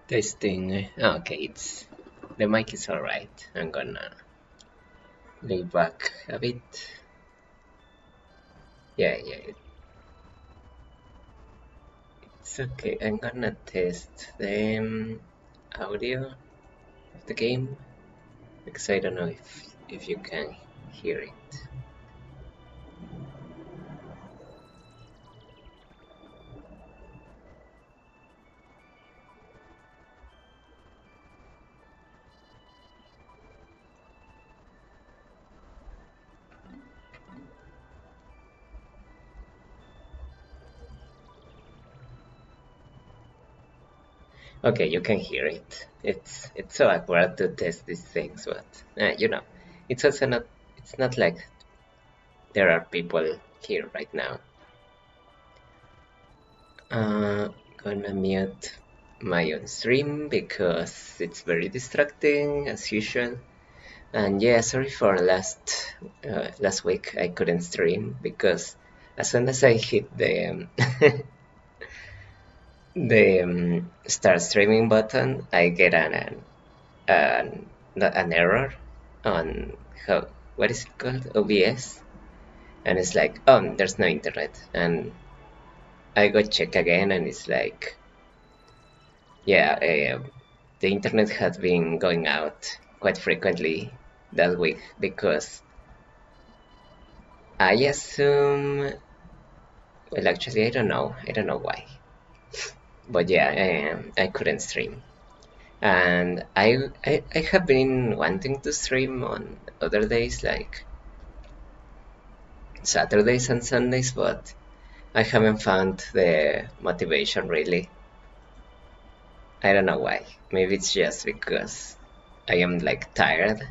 Testing. Okay, the mic is alright. I'm gonna lay back a bit. Yeah, it's okay. I'm gonna test the audio of the game because I don't know if you can hear it. Okay, you can hear it. It's so awkward to test these things, but you know, it's also not. It's not like there are people here right now. Gonna mute my own stream because it's very distracting as usual. And yeah, sorry for last week I couldn't stream because as soon as I hit the the start streaming button, I get an error on what is it called, OBS, and it's like, oh, there's no internet, and I go check again, and it's like, yeah, the internet has been going out quite frequently that week because I assume, well, actually, I don't know why, but yeah, I couldn't stream, and I have been wanting to stream on other days like Saturdays and Sundays, but I haven't found the motivation really. I don't know why. Maybe it's just because I am like tired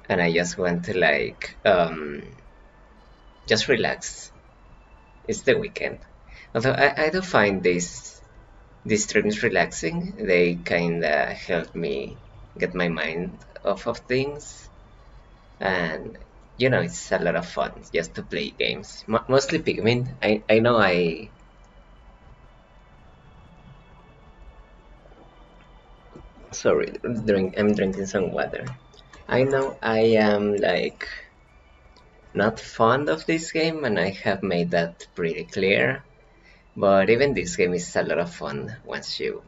and I just want to like just relax. It's the weekend. Although I do find these streams relaxing. They kinda help me get my mind off of things, and you know it's a lot of fun just to play games. Mostly Pikmin. I know I. Sorry, I'm drinking some water. I know I am like not fond of this game, and I have made that pretty clear. But even this game is a lot of fun once you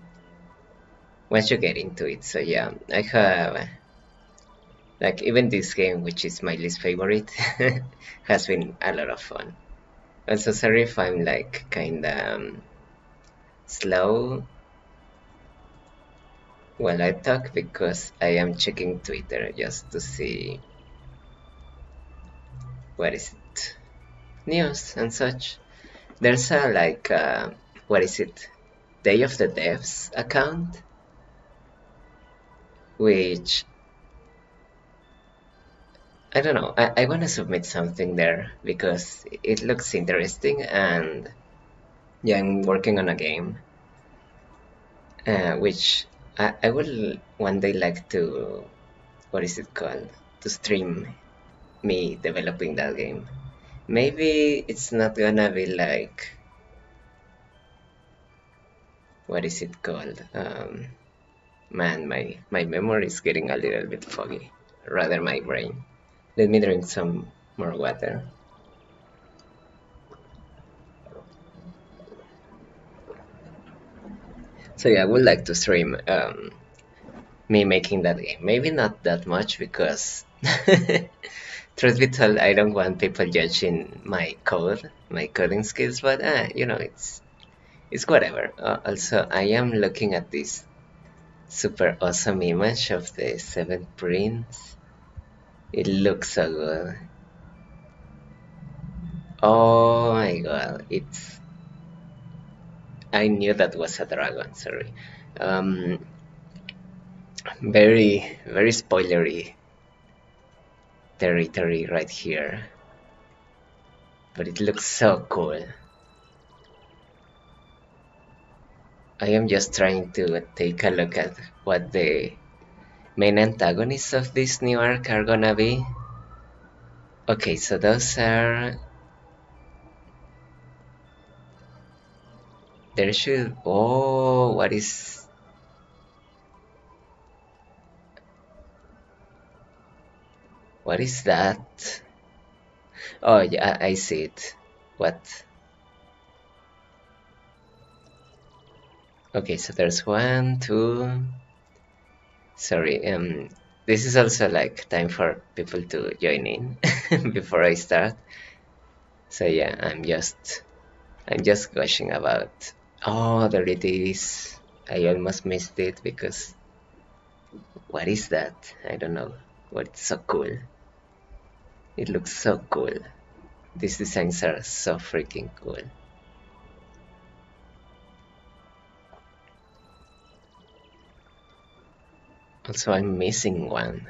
get into it. So yeah, I have like even this game, which is my least favorite, has been a lot of fun. Also, sorry if I'm like kinda slow while I talk because I am checking Twitter just to see what is it news and such. There's a like what is it, Day of the Devs account, which I don't know. I want to submit something there because it looks interesting, and yeah, I'm working on a game, which I will one day like to, what is it called, to stream me developing that game. Maybe it's not gonna be like, what is it called? Man, my memory is getting a little bit foggy, rather my brain. Let me drink some more water. So yeah, I would like to stream me making that game. Maybe not that much because, truth be told, I don't want people judging my coding skills. But you know, it's whatever. Also, I am looking at this super awesome image of the Seventh Prince. It looks so good. Oh my god, it's. I knew that was a dragon. Sorry. Um, very spoilery territory right here, but it looks so cool. I am just trying to take a look at what the main antagonists of this new arc are gonna be. Okay, so those are There should. Oh, what is. What is that? Oh, yeah, I see it. What? Okay, so there's one, two. Sorry, this is also like time for people to join in before I start. So yeah, I'm just gushing about. Oh, there it is. I almost missed it because what is that? I don't know. But it's so cool. It looks so cool. These designs are so freaking cool. Also, I'm missing one.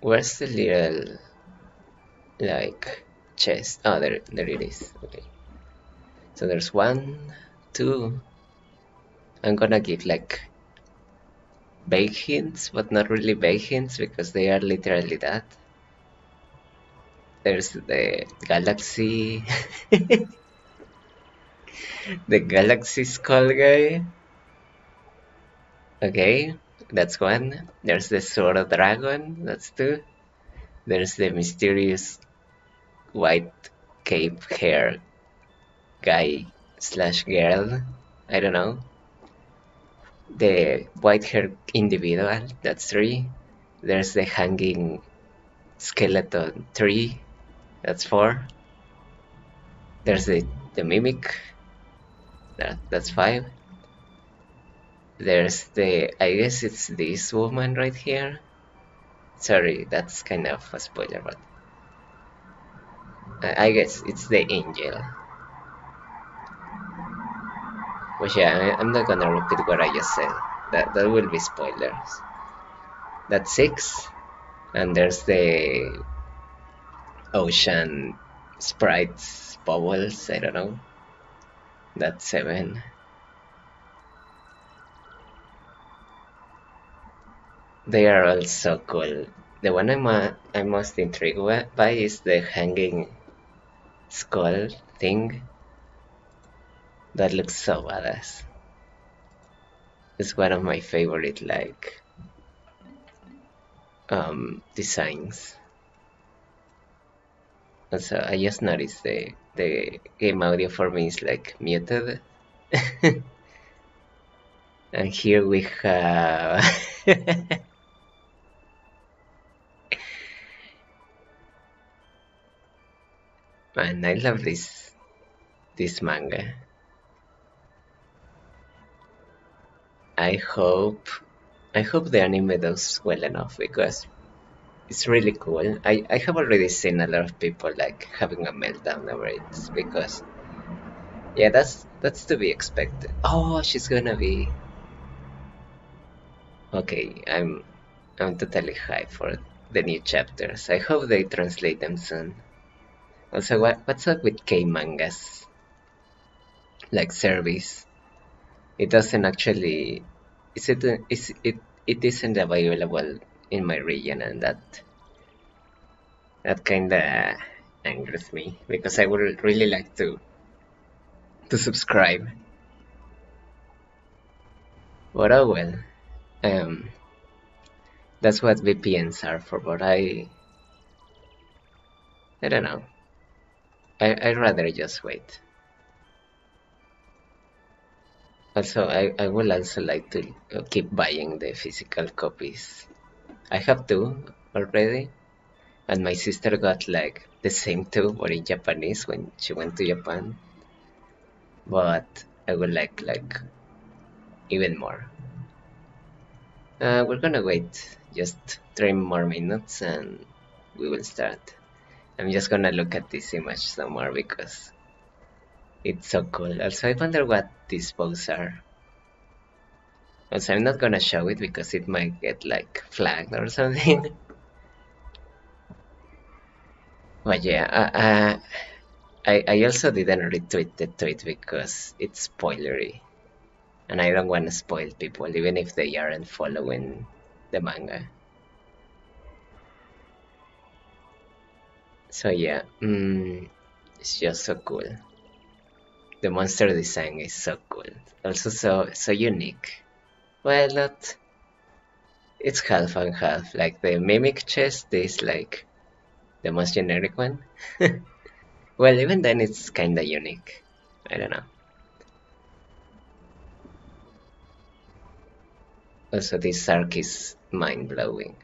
Where's the little like chest? Oh, there it is. Okay. So there's one, two. I'm gonna give like vague hints, but not really vague hints because they are literally that. There's the galaxy, the galaxy skull guy. Okay, that's one. There's the sword of dragon. That's two. There's the mysterious white cape hair guy slash girl. I don't know. The white hair individual. That's three. There's the hanging skeleton tree. That's four. There's the mimic. That's five. There's the, I guess it's this woman right here. Sorry, that's kind of a spoiler, but I guess it's the angel. But yeah, I'm not gonna repeat what I just said. That will be spoilers. That's six. And there's the ocean sprites, bubbles, I don't know. That's seven. They are all so cool. The one I'm most intrigued by is the hanging skull thing. That looks so badass. It's one of my favorite like designs. Also, I just noticed the game audio for me is like muted. And here we have man, I love this manga. I hope I hope the anime does well enough because it's really cool. I have already seen a lot of people like having a meltdown over it because yeah, that's to be expected. Oh, she's gonna be okay. I'm totally hyped for the new chapters. I hope they translate them soon. Also, what's up with K mangas like service? It doesn't actually. It isn't available in my region, and that kinda angers me because I would really like to subscribe. But oh well. Um, that's what VPNs are for. But I don't know. I'd rather just wait. Also, I would also like to keep buying the physical copies. I have two already, and my sister got like the same two, but in Japanese when she went to Japan. But I would like even more. We're gonna wait just 3 more minutes and we will start. I'm just gonna look at this image some more because it's so cool. Also, I wonder what these poses are. Also, I'm not gonna show it because it might get like flagged or something. But yeah, I also didn't retweet the tweet because it's spoilery. And I don't want to spoil people even if they aren't following the manga. So yeah, it's just so cool. The monster design is so cool. Also so unique. Well, not. It's half and half. Like the mimic chest is like the most generic one. Well, even then it's kinda unique. I don't know. Also, this arc is mind blowing.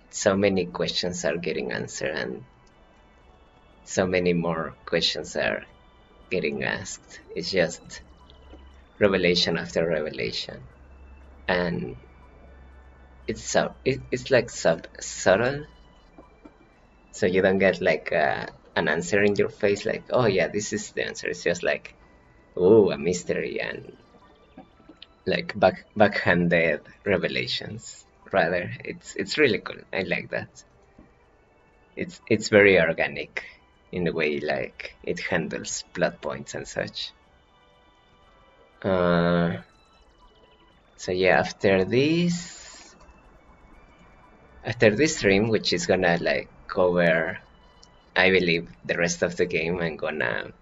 So many questions are getting answered, and so many more questions are getting asked. It's just revelation after revelation, and it's like subtle, so you don't get like an answer in your face, like, oh yeah, this is the answer. It's just like, oh, a mystery, and like backhanded revelations. Rather, it's really cool. I like that. It's very organic in the way like it handles plot points and such. Uh, so yeah, after this stream, which is gonna like cover, I believe, the rest of the game, I'm gonna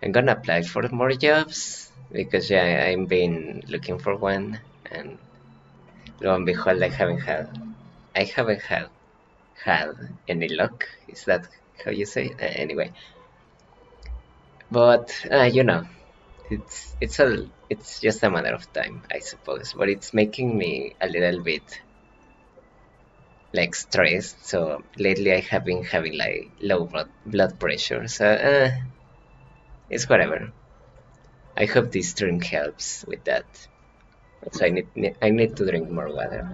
apply for more jobs because yeah, I've been looking for one, and lo and behold, I haven't had any luck. Is that how you say it? Anyway, but it's just a matter of time, I suppose. But it's making me a little bit like stressed. So lately I have been having like low blood pressure. So it's whatever. I hope this drink helps with that. So I need to drink more water.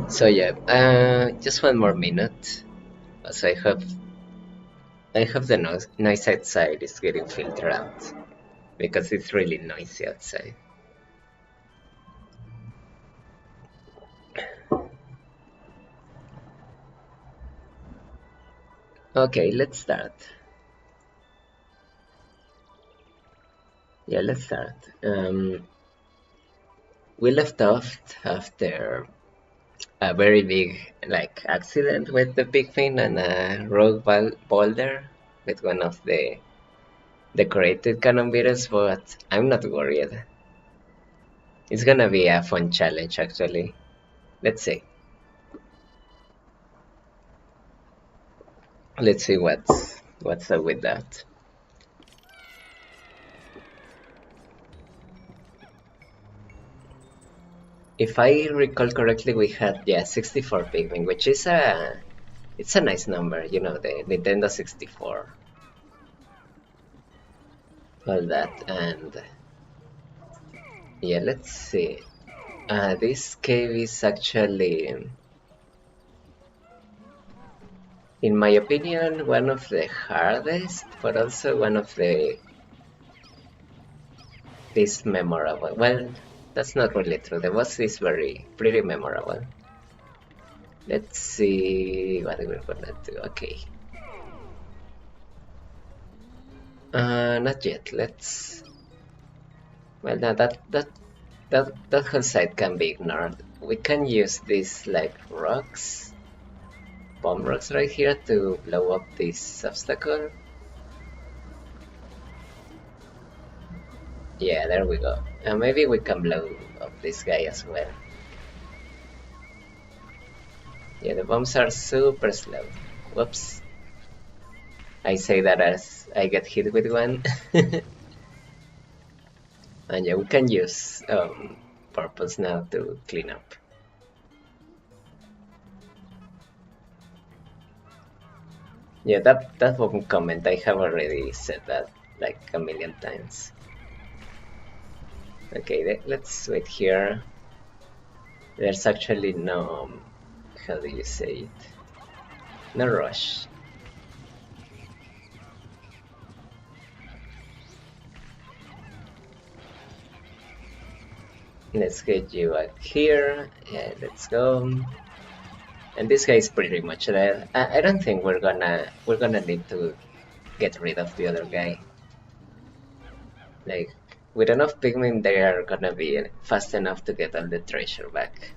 So yeah, just one more minute. So I hope the noise outside is getting filtered out because it's really noisy outside. Okay, let's start. Yeah, let's start. We left off after a very big like accident with the Pikmin and a rogue boulder with one of the decorated cannon beaters, but I'm not worried. It's gonna be a fun challenge actually. Let's see. Let's see what's up with that. If I recall correctly, we had 64 Pikmin, which is it's a nice number, the Nintendo 64. All that, and yeah, let's see. This cave is actually, in my opinion, one of the hardest, but also one of the least memorable. Well, that's not really true. The boss is pretty memorable. Let's see what we're gonna do. Okay. Not yet. Well, now that whole side can be ignored. We can use these like bomb rocks right here to blow up this obstacle. Yeah, there we go. Maybe we can blow up this guy as well. Yeah, the bombs are super slow. Whoops. I say that as I get hit with one. And yeah, we can use purples now to clean up. Yeah, that bomb comment, I have already said that like a million times. Okay, let's wait here. There's actually no, how do you say it? No rush. Let's get you out here. Yeah, let's go. And this guy is pretty much dead. I don't think we're gonna need to get rid of the other guy. Like, with enough Pikmin, they are gonna be fast enough to get all the treasure back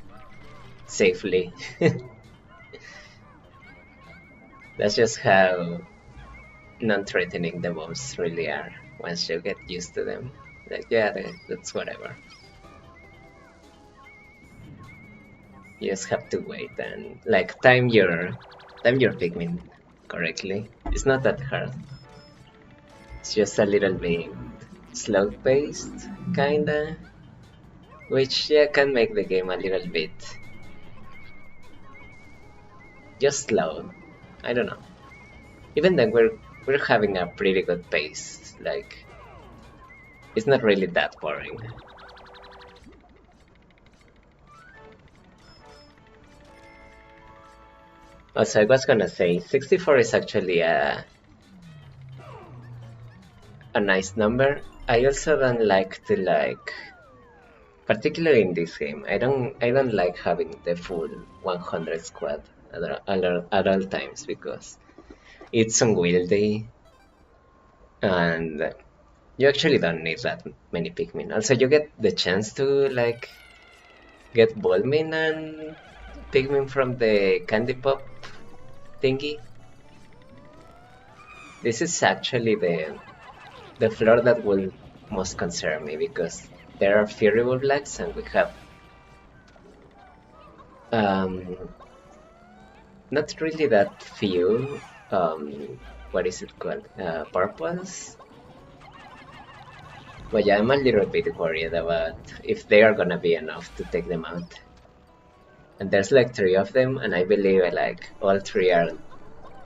safely. That's just how non-threatening the mobs really are once you get used to them. Like, yeah, that's whatever. You just have to wait and like time your Pikmin correctly. It's not that hard. It's just a little bit slow paced, kinda, which yeah can make the game a little bit just slow. I don't know. Even then, we're having a pretty good pace. Like, it's not really that boring. Also, I was gonna say 64 is actually a nice number. I also don't like to particularly in this game. I don't like having the full 100 squad at all times because it's unwieldy and you actually don't need that many Pikmin. Also, you get the chance to like get Bolmin and Pikmin from the Candy Pop thingy. This is actually the floor that will most concern me because there are Fury Wolflags and we have um, not really that few what is it called? Purples. But yeah, I'm a little bit worried about if they are gonna be enough to take them out. And there's like 3 of them, and I believe like all 3 are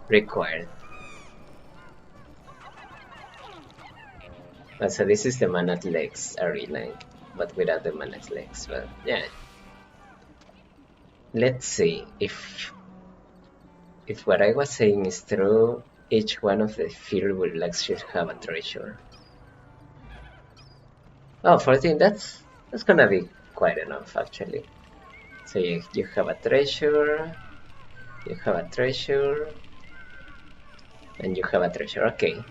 required. So this is the Manat Lakes arena, but without the Manat Lakes. But yeah, let's see if what I was saying is true. Each one of the Fury Wolflags should have a treasure. Oh, 14. That's gonna be quite enough actually. So you have a treasure, you have a treasure, and you have a treasure. Okay.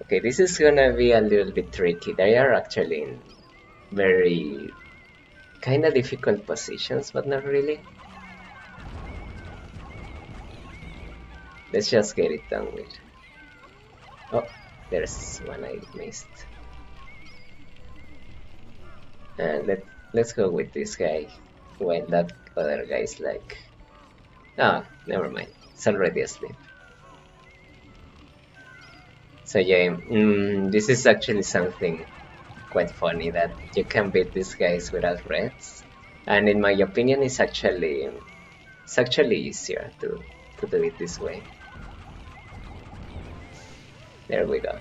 Okay, this is gonna be a little bit tricky. They are actually in very kind of difficult positions, but not really. Let's just get it done with. Oh, there's one I missed. And let's go with this guy when that other guy's like... Ah, never mind. It's already asleep. So yeah, this is actually something quite funny that you can beat these guys without reds. And in my opinion, it's actually easier to do it this way. There we go.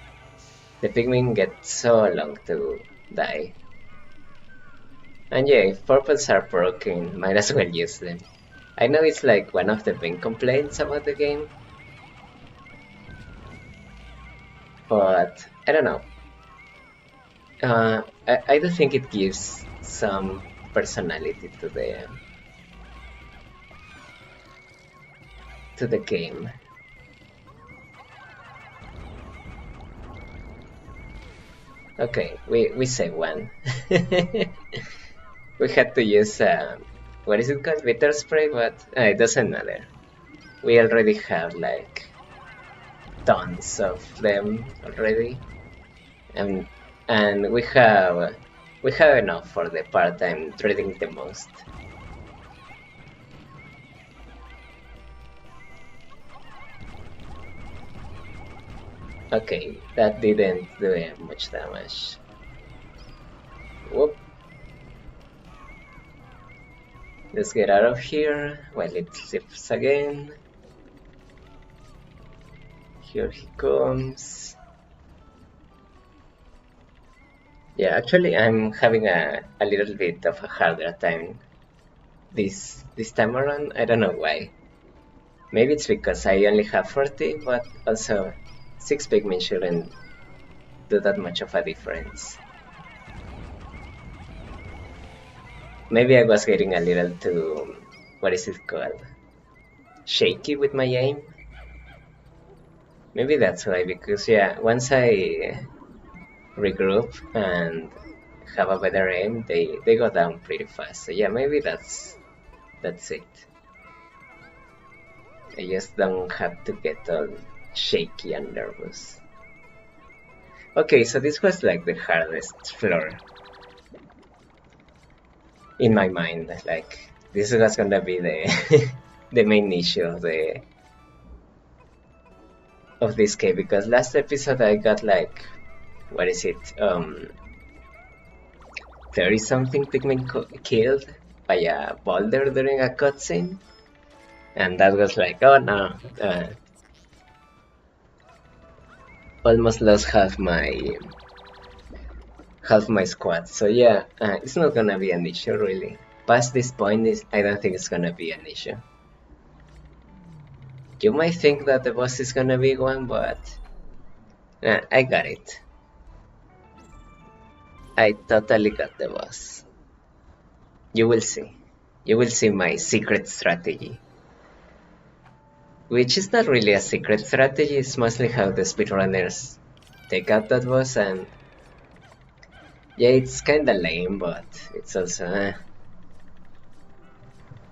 The Pikmin get so long to die. And yeah, if purples are broken, might as well use them. I know it's like one of the main complaints about the game, but I don't know. I do think it gives some personality to the game. Okay, we say one. We had to use what is it called? Bitter spray, but it doesn't matter. We already have like tons of them already, and we have enough for the part I'm dreading the most. Okay, that didn't do much damage. Whoop. Let's get out of here while it sleeps again. Here he comes. Yeah, actually I'm having a little bit of a harder time this time around. I don't know why. Maybe it's because I only have 40, but also 6 Pikmin shouldn't do that much of a difference. Maybe I was getting a little too, what is it called? Shaky with my aim? Maybe that's why, because yeah, once I regroup and have a better aim, they go down pretty fast. So yeah, maybe that's it. I just don't have to get all shaky and nervous. Okay, so this was like the hardest floor in my mind. Like this was gonna be the the main issue of this cave, because last episode I got like, what is it, 30 something Pikmin killed by a boulder during a cutscene, and that was like, oh no, almost lost half my squad. So yeah, it's not gonna be an issue really. Past this point, I don't think it's gonna be an issue. You might think that the boss is gonna be one, but I got it. I totally got the boss. You will see. You will see my secret strategy. Which is not really a secret strategy, it's mostly how the speedrunners take out that boss, and yeah, it's kinda lame, but it's also...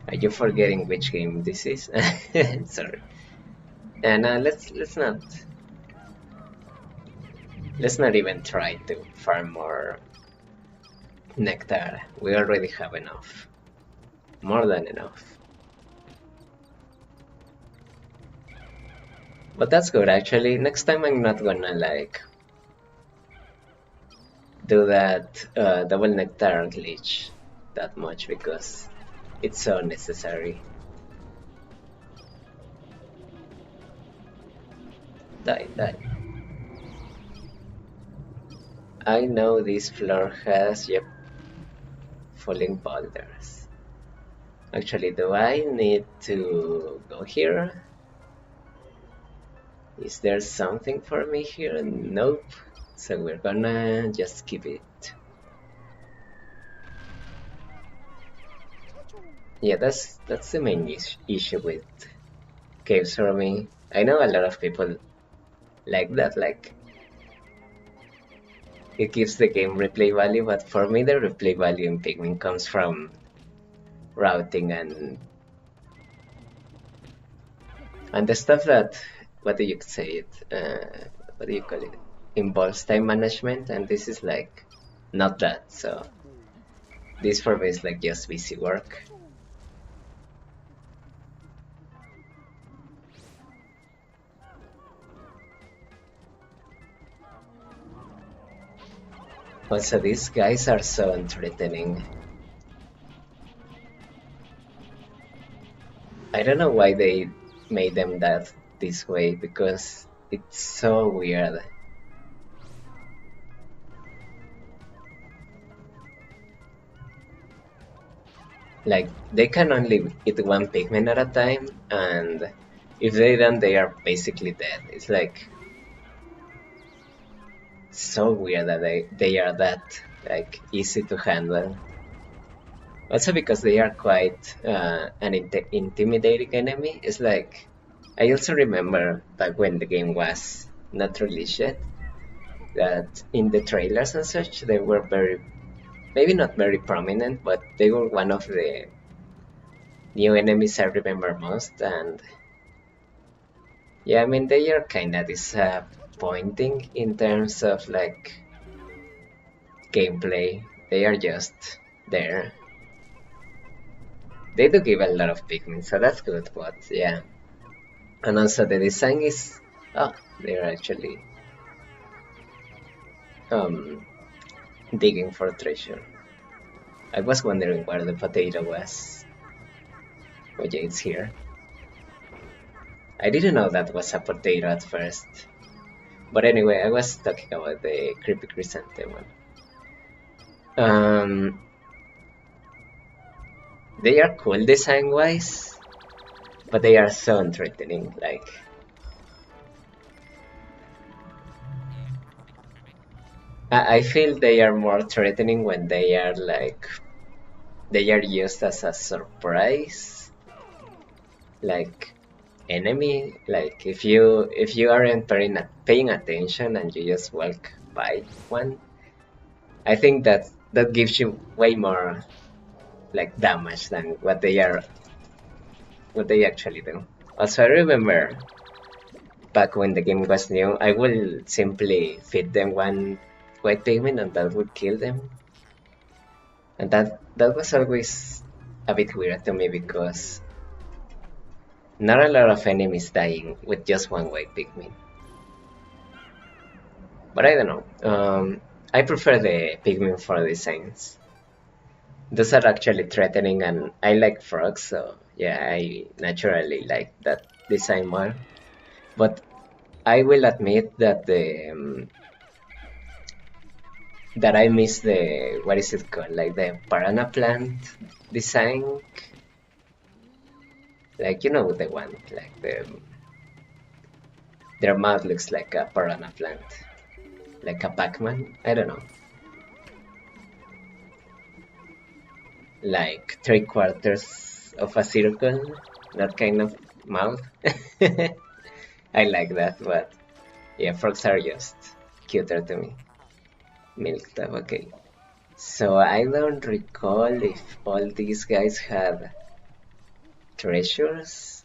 Are you forgetting which game this is? Sorry. And let's not even try to farm more nectar. We already have enough. More than enough. But that's good actually. Next time I'm not gonna like do that double nectar glitch that much, because it's so necessary. Die. I know this floor has, yep, falling boulders. Actually, do I need to go here? Is there something for me here? Nope. So we're gonna just skip it. Yeah, that's the main issue with caves for me. I know a lot of people like that, like it gives the game replay value, but for me the replay value in Pikmin comes from routing and the stuff that, what do you say it? What do you call it? Involves time management, and this is like not that. So this for me is like just busy work. Also, these guys are so entertaining. I don't know why they made them this way, because it's so weird. Like, they can only eat one Pikmin at a time, and if they don't, they are basically dead. It's like so weird that they are that like easy to handle. Also because they are quite an intimidating enemy. It's like, I also remember back when the game was not released yet, that in the trailers and such, they were very, maybe not very prominent, but they were one of the new enemies I remember most. And yeah, I mean, they are kinda disappointing in terms of like gameplay. They are just there. They do give a lot of Pikmin, so that's good, but yeah. And also the design is, oh, they're actually digging for treasure. I was wondering where the potato was. Oh yeah, it's here. I didn't know that was a potato at first. But anyway, I was talking about the creepy chrysanthemum one. They are cool design-wise, but they are so entertaining. Like, I feel they are more threatening when they are like, they are used as a surprise, like enemy. Like if you aren't paying attention and you just walk bite one, I think that gives you way more like damage than what they actually do. Also, I remember back when the game was new, I will simply feed them one white Pikmin and that would kill them. And that was always a bit weird to me because not a lot of enemies dying with just one white Pikmin. But I don't know. I prefer the Pikmin for designs. Those are actually threatening, and I like frogs, so yeah, I naturally like that design more. But I will admit that that I miss the, what is it called, like the piranha plant design, like you know the one, like their mouth looks like a piranha plant, like a Pac-Man. I don't know, like 3/4 of a circle, that kind of mouth. I like that, but yeah, frogs are just cuter to me. Milk tab, okay. So I don't recall if all these guys had treasures.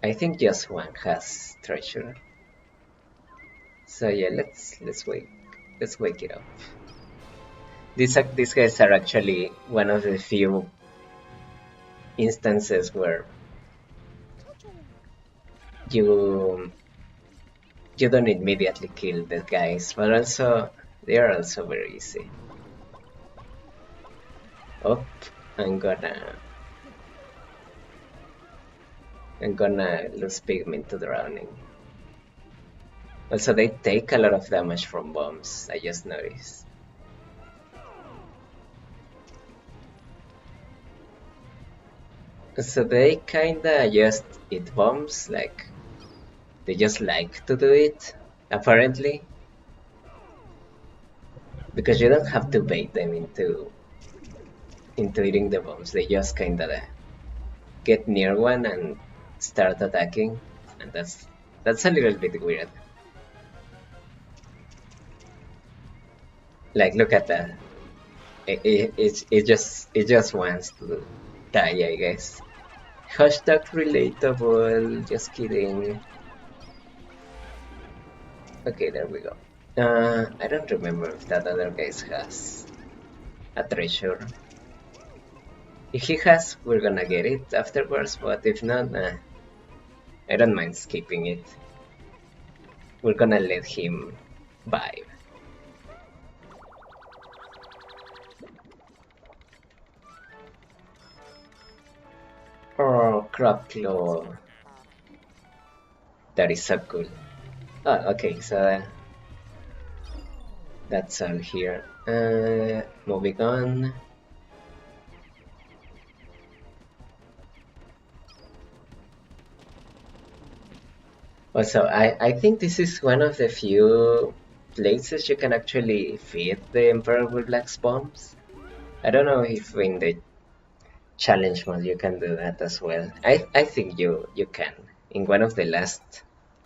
I think just one has treasure. So yeah, let's wake it up. These guys are actually one of the few instances where you don't immediately kill the guys, but also they are also very easy. Oh, I'm gonna lose Pikmin to drowning. Also, they take a lot of damage from bombs, I just noticed. So they kinda just eat bombs, like they just like to do it, apparently. Because you don't have to bait them into eating the bombs, they just kinda get near one and start attacking, and that's a little bit weird. Like, look at that. It just wants to die, I guess. Hashtag relatable. Just kidding. Okay, there we go. I don't remember if that other guy has a treasure. If he has, we're gonna get it afterwards, but if not, I don't mind skipping it. We're gonna let him vibe. Oh, crab claw. That is so cool. Oh, okay, so that's all here. Moving on. Also, I think this is one of the few places you can actually feed the Emperor with Black bombs. I don't know if in the challenge mode you can do that as well. I think you can. In one of the last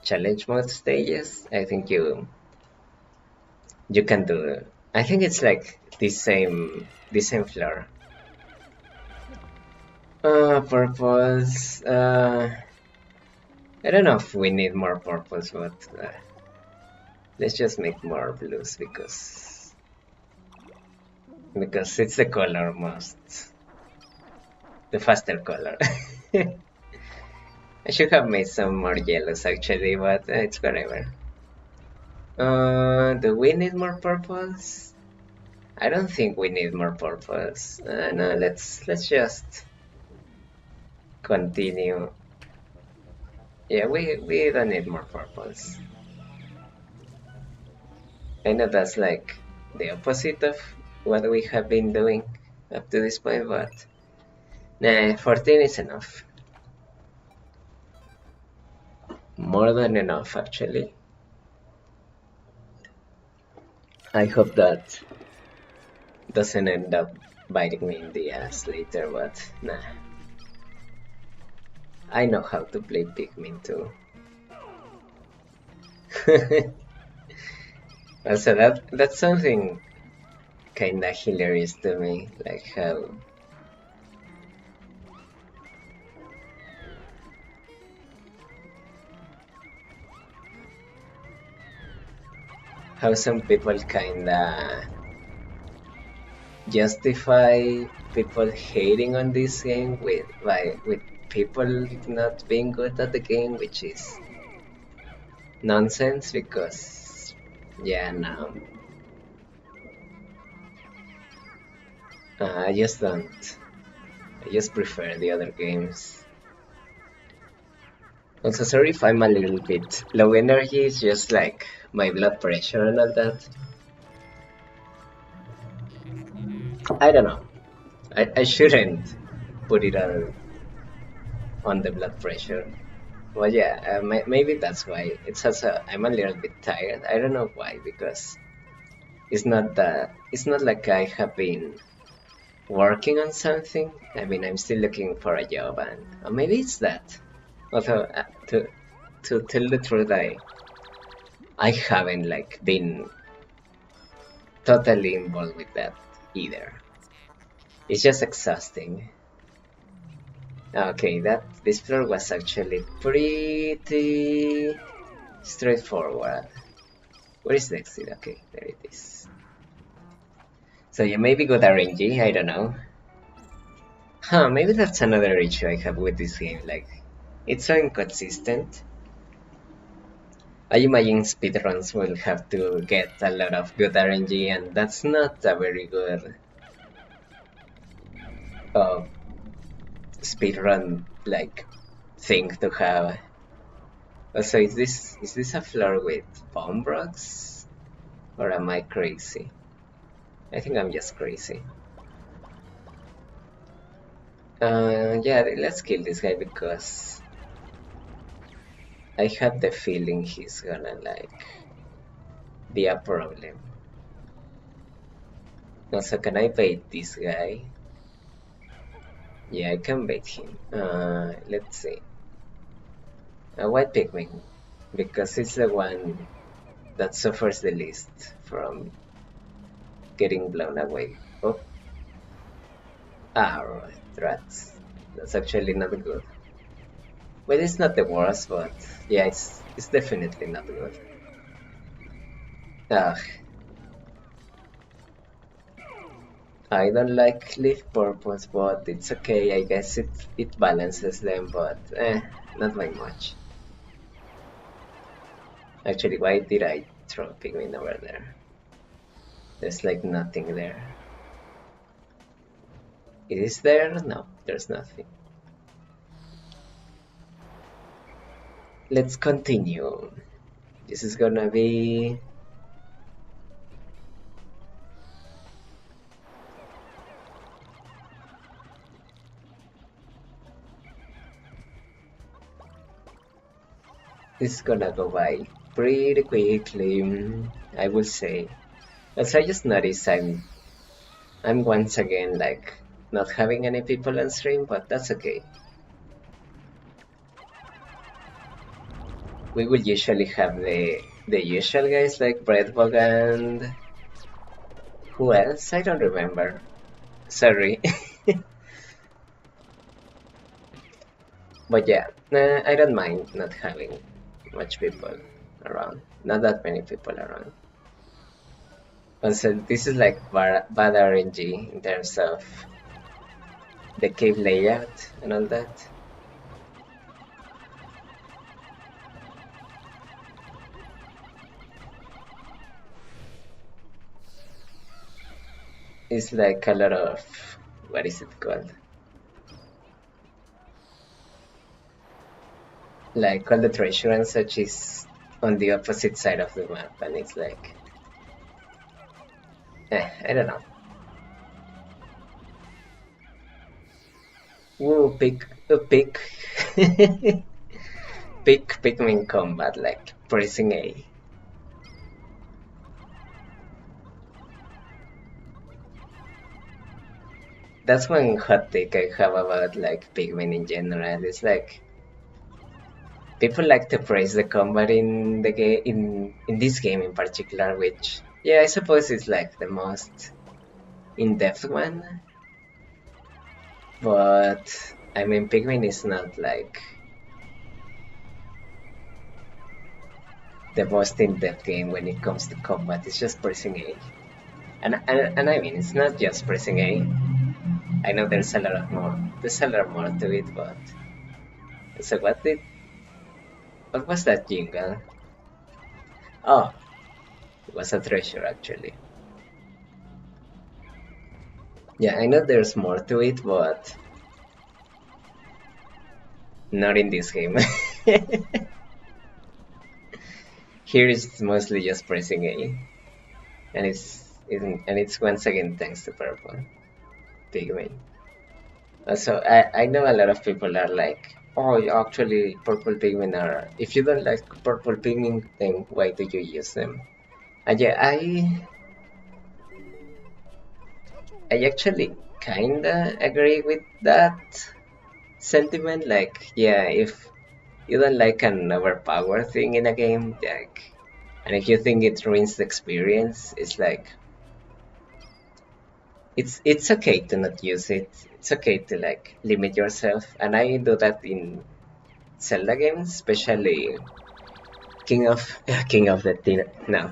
challenge mode stages, I think you can do it. I think it's like the same floor. Purples. I don't know if we need more purples, but let's just make more blues because it's the color the faster color. I should have made some more yellows actually, but it's whatever. Do we need more purples? I don't think we need more purples. No, let's just continue. Yeah, we don't need more purples. I know that's like the opposite of what we have been doing up to this point, but nah, 14 is enough. More than enough, actually. I hope that doesn't end up biting me in the ass later, but nah. I know how to play Pikmin too. Also, that's something kinda hilarious to me, like how some people kinda justify people hating on this game with people not being good at the game, which is nonsense because yeah, no, I just don't. I just prefer the other games. Also, sorry if I'm a little bit low energy. It's just like my blood pressure and all that. I don't know. I shouldn't put it all on the blood pressure. Well, yeah, maybe that's why. It's also I'm a little bit tired. I don't know why because it's not like I have been working on something. I mean, I'm still looking for a job, and maybe it's that. Although to tell the truth, I haven't like been totally involved with that either. It's just exhausting. Okay, this floor was actually pretty straightforward. Where is the exit? Okay, there it is. So you maybe got RNG, I don't know. Huh, maybe that's another issue I have with this game, like, it's so inconsistent. I imagine speedruns will have to get a lot of good RNG, and that's not a very good uh, speedrun, like, thing to have. Also, is this a floor with bomb rocks? Or am I crazy? I think I'm just crazy. Yeah, let's kill this guy because I have the feeling he's gonna like be a problem. Also, can I bait this guy? Yeah, I can bait him. Let's see. A white Pikmin, because it's the one that suffers the least from getting blown away. Oh, right, rats. That's actually not good. Well, it's not the worst, but yeah, it's definitely not good. Ugh. I don't like leaf purples, but it's okay. I guess it balances them, but not by much. Actually, why did I throw Pikmin over there? There's like nothing there. Is there? No, there's nothing. Let's continue. This is gonna be... This is gonna go by pretty quickly, I will say. As I just noticed, I'm once again like not having any people on stream, but that's okay. We will usually have the usual guys like Breadbog and who else? I don't remember. Sorry. But yeah, I don't mind not having much people around. Not that many people around. Also, this is like bad RNG in terms of the cave layout and all that. It's like a lot of, what is it called? Like all the treasure and such is on the opposite side of the map, and it's like, I don't know. Woo, pick, Pikmin combat, like pressing A. That's one hot take I have about like Pikmin in general. It's like people like to praise the combat in the game, in this game in particular, which yeah, I suppose it's like the most in-depth one. But I mean, Pikmin is not like the most in-depth game when it comes to combat. It's just pressing A, and I mean, it's not just pressing A. I know there's a lot more. There's a lot more to it, but so what was that jingle? Oh, it was a treasure actually. Yeah, I know there's more to it, but not in this game. Here it's mostly just pressing A, and it's once again thanks to Purple Pigment. Also, I know a lot of people are like, oh, actually, Purple Pigment are. If you don't like Purple Pigment, then why do you use them? And yeah, I actually kinda agree with that sentiment. Like, yeah, if you don't like an overpowered thing in a game, like, and if you think it ruins the experience, it's like it's okay to not use it. It's okay to like limit yourself, and I do that in Zelda games, especially King of the no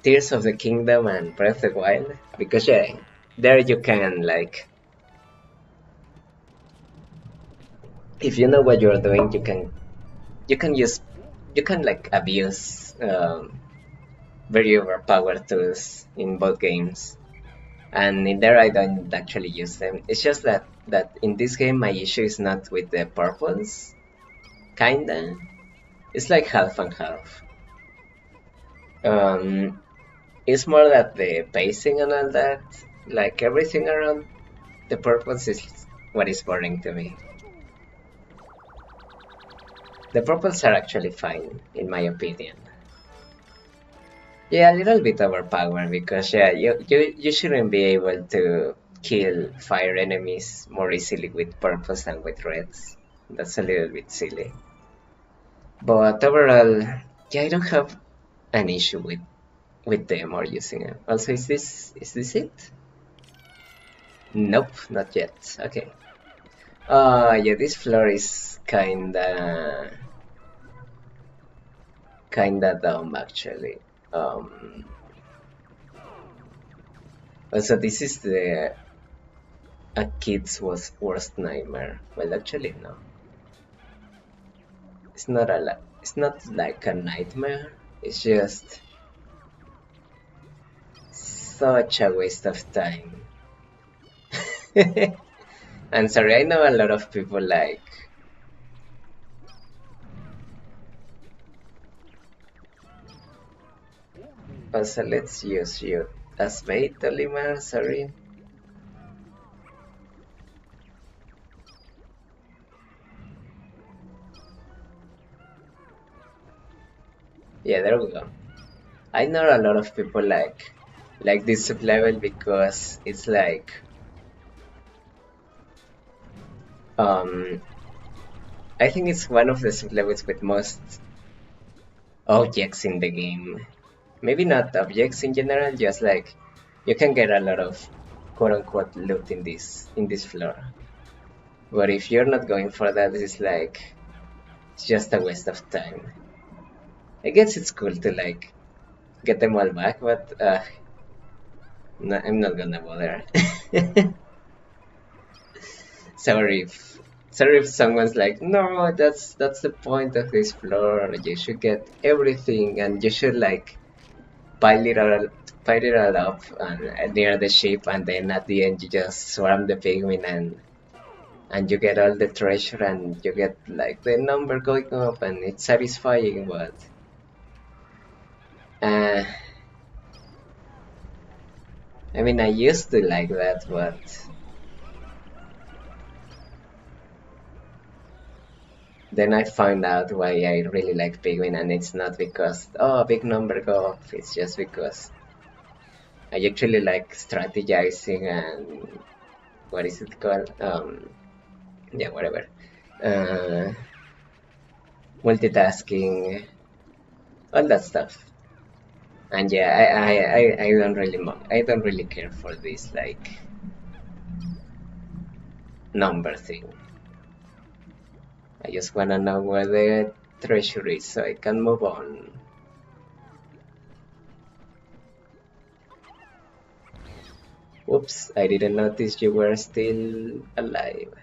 Tears of the Kingdom and Breath of the Wild, because yeah, there you can like, if you know what you're doing, you can use you can like abuse very overpowered tools in both games, and in there I don't actually use them. It's just that in this game my issue is not with the purples, kinda. It's like half and half. It's more that the pacing and all that, like everything around the purples is what is boring to me. The purples are actually fine, in my opinion. Yeah, a little bit overpowered because yeah, you shouldn't be able to kill fire enemies more easily with purples than with reds. That's a little bit silly. But overall, yeah, I don't have an issue with them or using them. Also, is this it? Nope, not yet. Okay. Yeah, this floor is kinda dumb actually. Also, this is the a kid's worst nightmare. Well, actually, no. It's not like a nightmare. It's just such a waste of time. I'm sorry, I know a lot of people like. Also, let's use you as bait, Olimar. Sorry. Yeah, there we go. I know a lot of people like this sublevel because it's like I think it's one of the sublevels with most objects in the game. Maybe not objects in general, just like you can get a lot of quote unquote loot in this floor. But if you're not going for that, it's like it's just a waste of time. I guess it's cool to like get them all back, but no, I'm not gonna bother. sorry if Sorry if someone's like, no, that's the point of this floor. You should get everything, and you should like pile it all pile it all up and near the ship, and then at the end you just swarm the pigmin and you get all the treasure and you get like the number going up and it's satisfying. But uh, I mean, I used to like that, but then I found out why I really like Pikmin, and it's not because, oh, big number go up, it's just because I actually like strategizing and what is it called? Yeah, whatever. Uh, multitasking, all that stuff. And yeah, I don't really care for this like number thing. I just wanna know where the treasure is so I can move on. Whoops, I didn't notice you were still alive.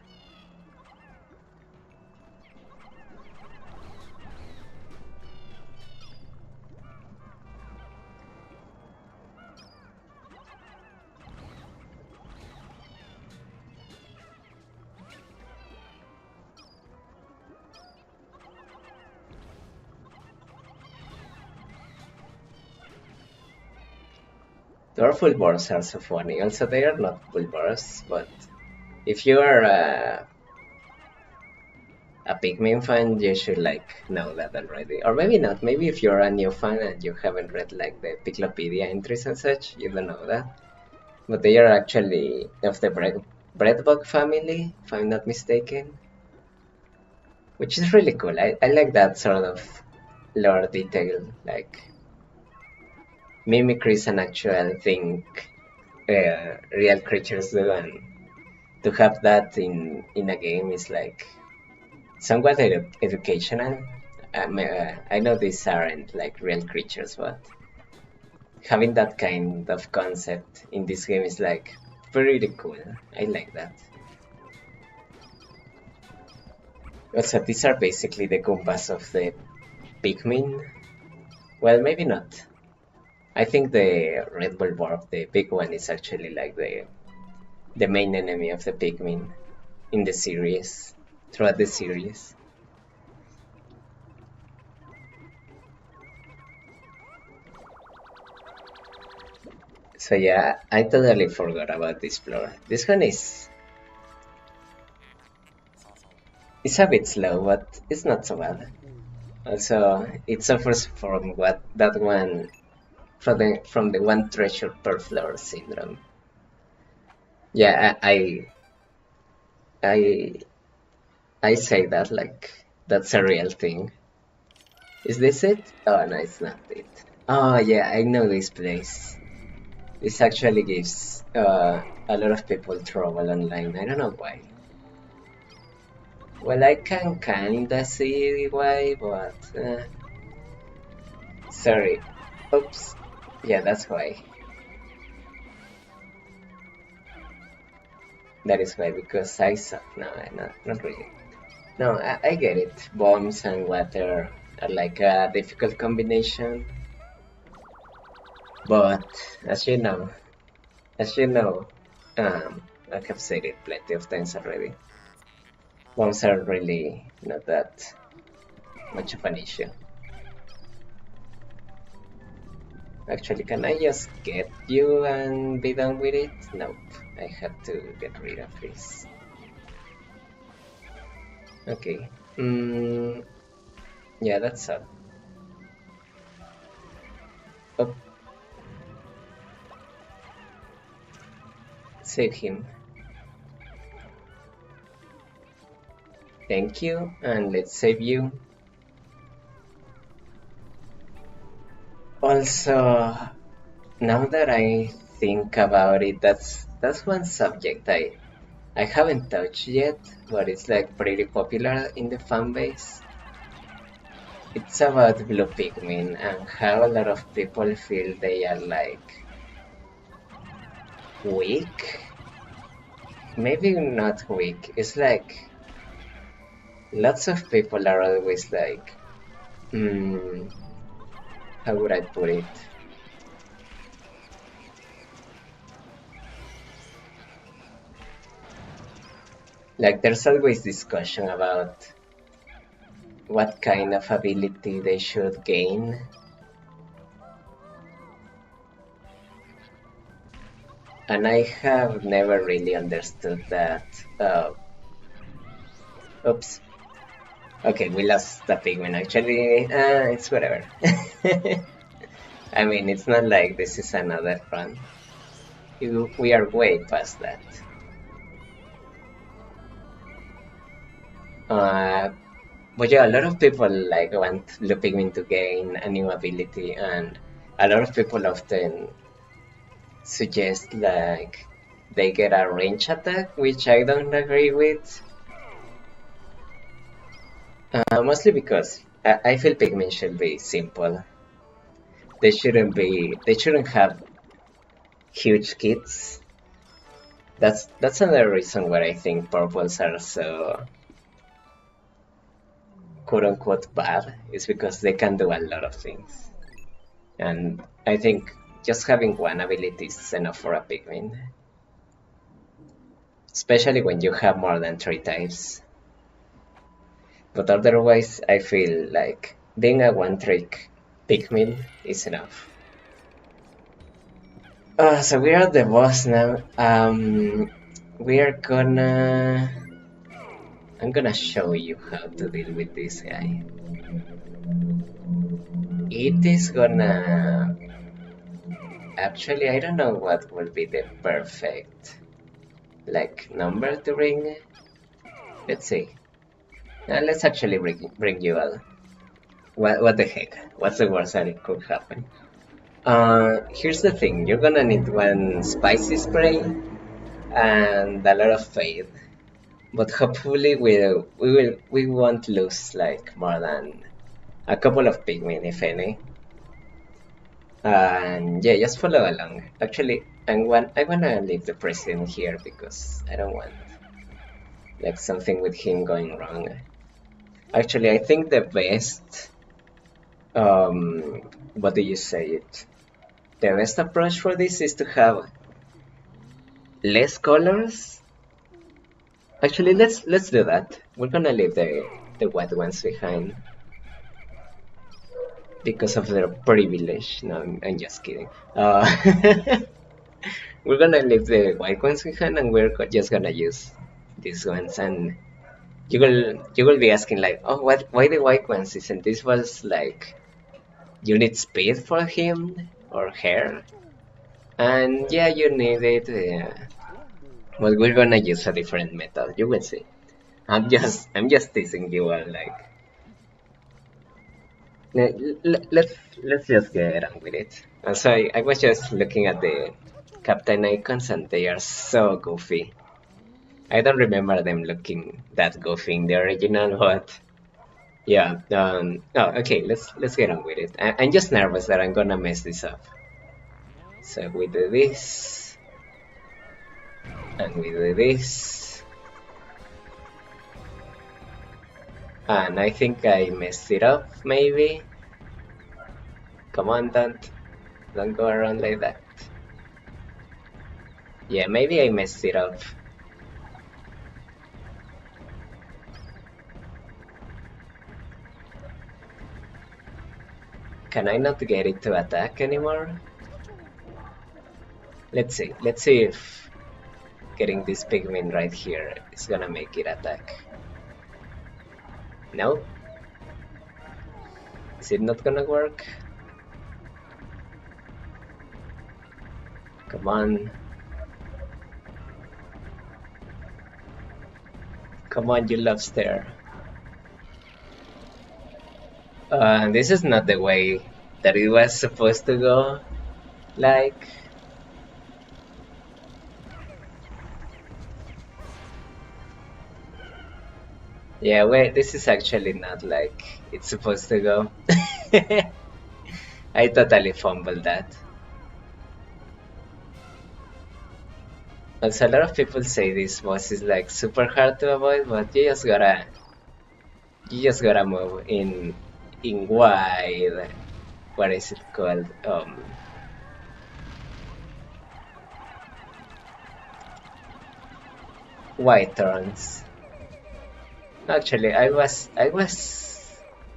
Our full bars are so funny. Also, they are not full bars, but if you are a Pikmin fan, you should like know that already. Or maybe not. Maybe if you're a new fan and you haven't read like the Piclopedia entries and such, you don't know that. But they are actually of the breadbug family, if I'm not mistaken. Which is really cool. I like that sort of lore detail, like mimicry is an actual thing real creatures do, and to have that in a game is like somewhat educational. I know these aren't like real creatures, but having that kind of concept in this game is like pretty cool. I like that. Also, these are basically the Goombas of the Pikmin. Well, maybe not. I think the Red Bull Barb, the big one, is actually like the main enemy of the Pikmin in the series, throughout the series. So yeah, I totally forgot about this floor. This one is it's a bit slow, but it's not so bad. Also, it suffers from what that one from the one treasure per floor syndrome. Yeah, I I say that like that's a real thing. Is this it? Oh no, it's not it. Oh yeah, I know this place. This actually gives a lot of people trouble online. I don't know why. Well, I can kinda see why, but sorry. Oops. Yeah, that's why. That is why, because I suck. No, not really. No, I get it. Bombs and water are like a difficult combination. But as you know, I have said it plenty of times already. Bombs are really not that much of an issue. Actually, can I just get you and be done with it? Nope, I have to get rid of this. Okay. Yeah, that's all. Oh. Save him. Thank you, and let's save you. Also, now that I think about it, that's one subject I haven't touched yet, but it's like pretty popular in the fan base. It's about blue Pikmin and how a lot of people feel they are like weak. Maybe not weak. It's like lots of people are always like, how would I put it? Like there's always discussion about what kind of ability they should gain. And I have never really understood that. Oops. Okay, we lost the Pikmin actually. It's whatever. I mean, it's not like this is another run. We are way past that. But yeah, a lot of people like want the Pikmin to gain a new ability, and a lot of people often suggest like they get a range attack, which I don't agree with. Mostly because I feel Pikmin should be simple. They shouldn't have huge kits. That's another reason why I think purples are so quote unquote bad, is because they can do a lot of things. And I think just having one ability is enough for a Pikmin. Especially when you have more than 3 types. But otherwise, I feel like being a one-trick Pikmin is enough. So we are at the boss now. We are gonna... I'm gonna show you how to deal with this guy. It is gonna... Actually, I don't know what will be the perfect like number to ring. Let's see. Let's actually bring you all. What the heck? What's the worst that it could happen? Here's the thing. You're gonna need one spicy spray and a lot of faith. But hopefully we won't lose like more than a couple of Pikmin, if any. And yeah, just follow along. Actually, I wanna leave the president here because I don't want like something with him going wrong. Actually, I think the best what do you say it? The best approach for this is to have less colors. Actually, let's do that. We're gonna leave the white ones behind because of their privilege. No, I'm just kidding. We're gonna leave the white ones behind, and we're just gonna use these ones. And you will be asking like, oh, why the white ones? Isn't this was like you need speed for him or her? And yeah, you need it. But we're gonna use a different method. You will see. I'm just teasing you all. Like, let's just get on with it. So I was just looking at the captain icons, and they are so goofy. I don't remember them looking that goofy in the original, but yeah. Oh, okay. Let's get on with it. I'm just nervous that I'm gonna mess this up. So we do this, and we do this, and I think I messed it up. Maybe. Come on, don't go around like that. Yeah, maybe I messed it up. Can I not get it to attack anymore? Let's see. Let's see if getting this Pikmin right here is gonna make it attack. No? Is it not gonna work? Come on. Come on, you lobster. This is not the way that it was supposed to go. Like... Yeah, wait, this is actually not like it's supposed to go. I totally fumbled that. Also, a lot of people say this boss is like super hard to avoid, but you just gotta move in wide, what is it called? Wide turns. Actually, I was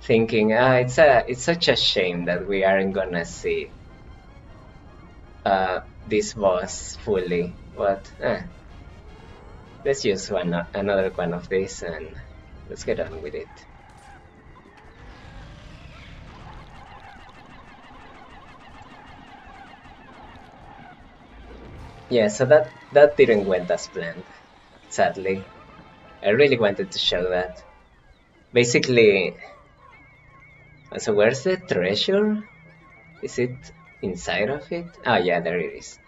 thinking, it's such a shame that we aren't gonna see this boss fully, but let's use another one of these and let's get on with it. Yeah, so that didn't went as planned, sadly. I really wanted to show that. Basically, so where's the treasure? Is it inside of it? Oh yeah, there it is.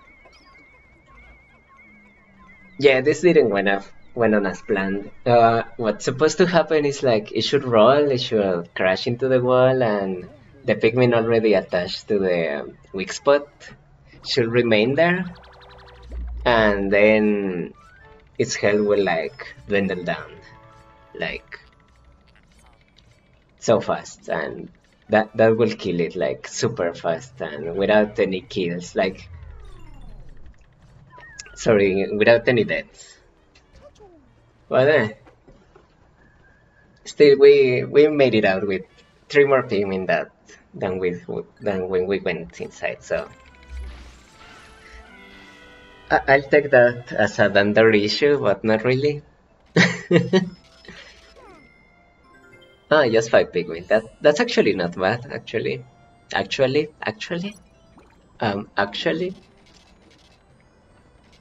Yeah, this didn't went on as planned. What's supposed to happen is like it should roll, it should crash into the wall, and the Pikmin already attached to the weak spot should remain there, and then its health will like dwindle down, like so fast, and that will kill it like super fast and without any kills, like sorry, without any deaths. But still, we made it out with 3 more Pikmin than when we went inside. So I'll take that as a Dandar issue, but not really. Ah, just 5 Pikmin. That's actually not bad. Actually.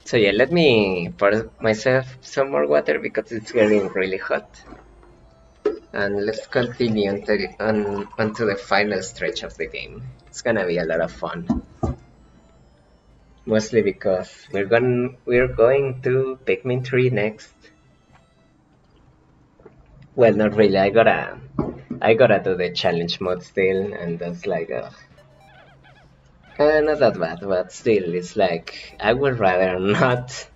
So yeah, let me pour myself some more water because it's getting really hot. And let's continue onto the final stretch of the game. It's gonna be a lot of fun. Mostly because we're going to Pikmin 3 next. Well, not really. I gotta do the challenge mode still, and that's like not that bad, but still, it's like I would rather not.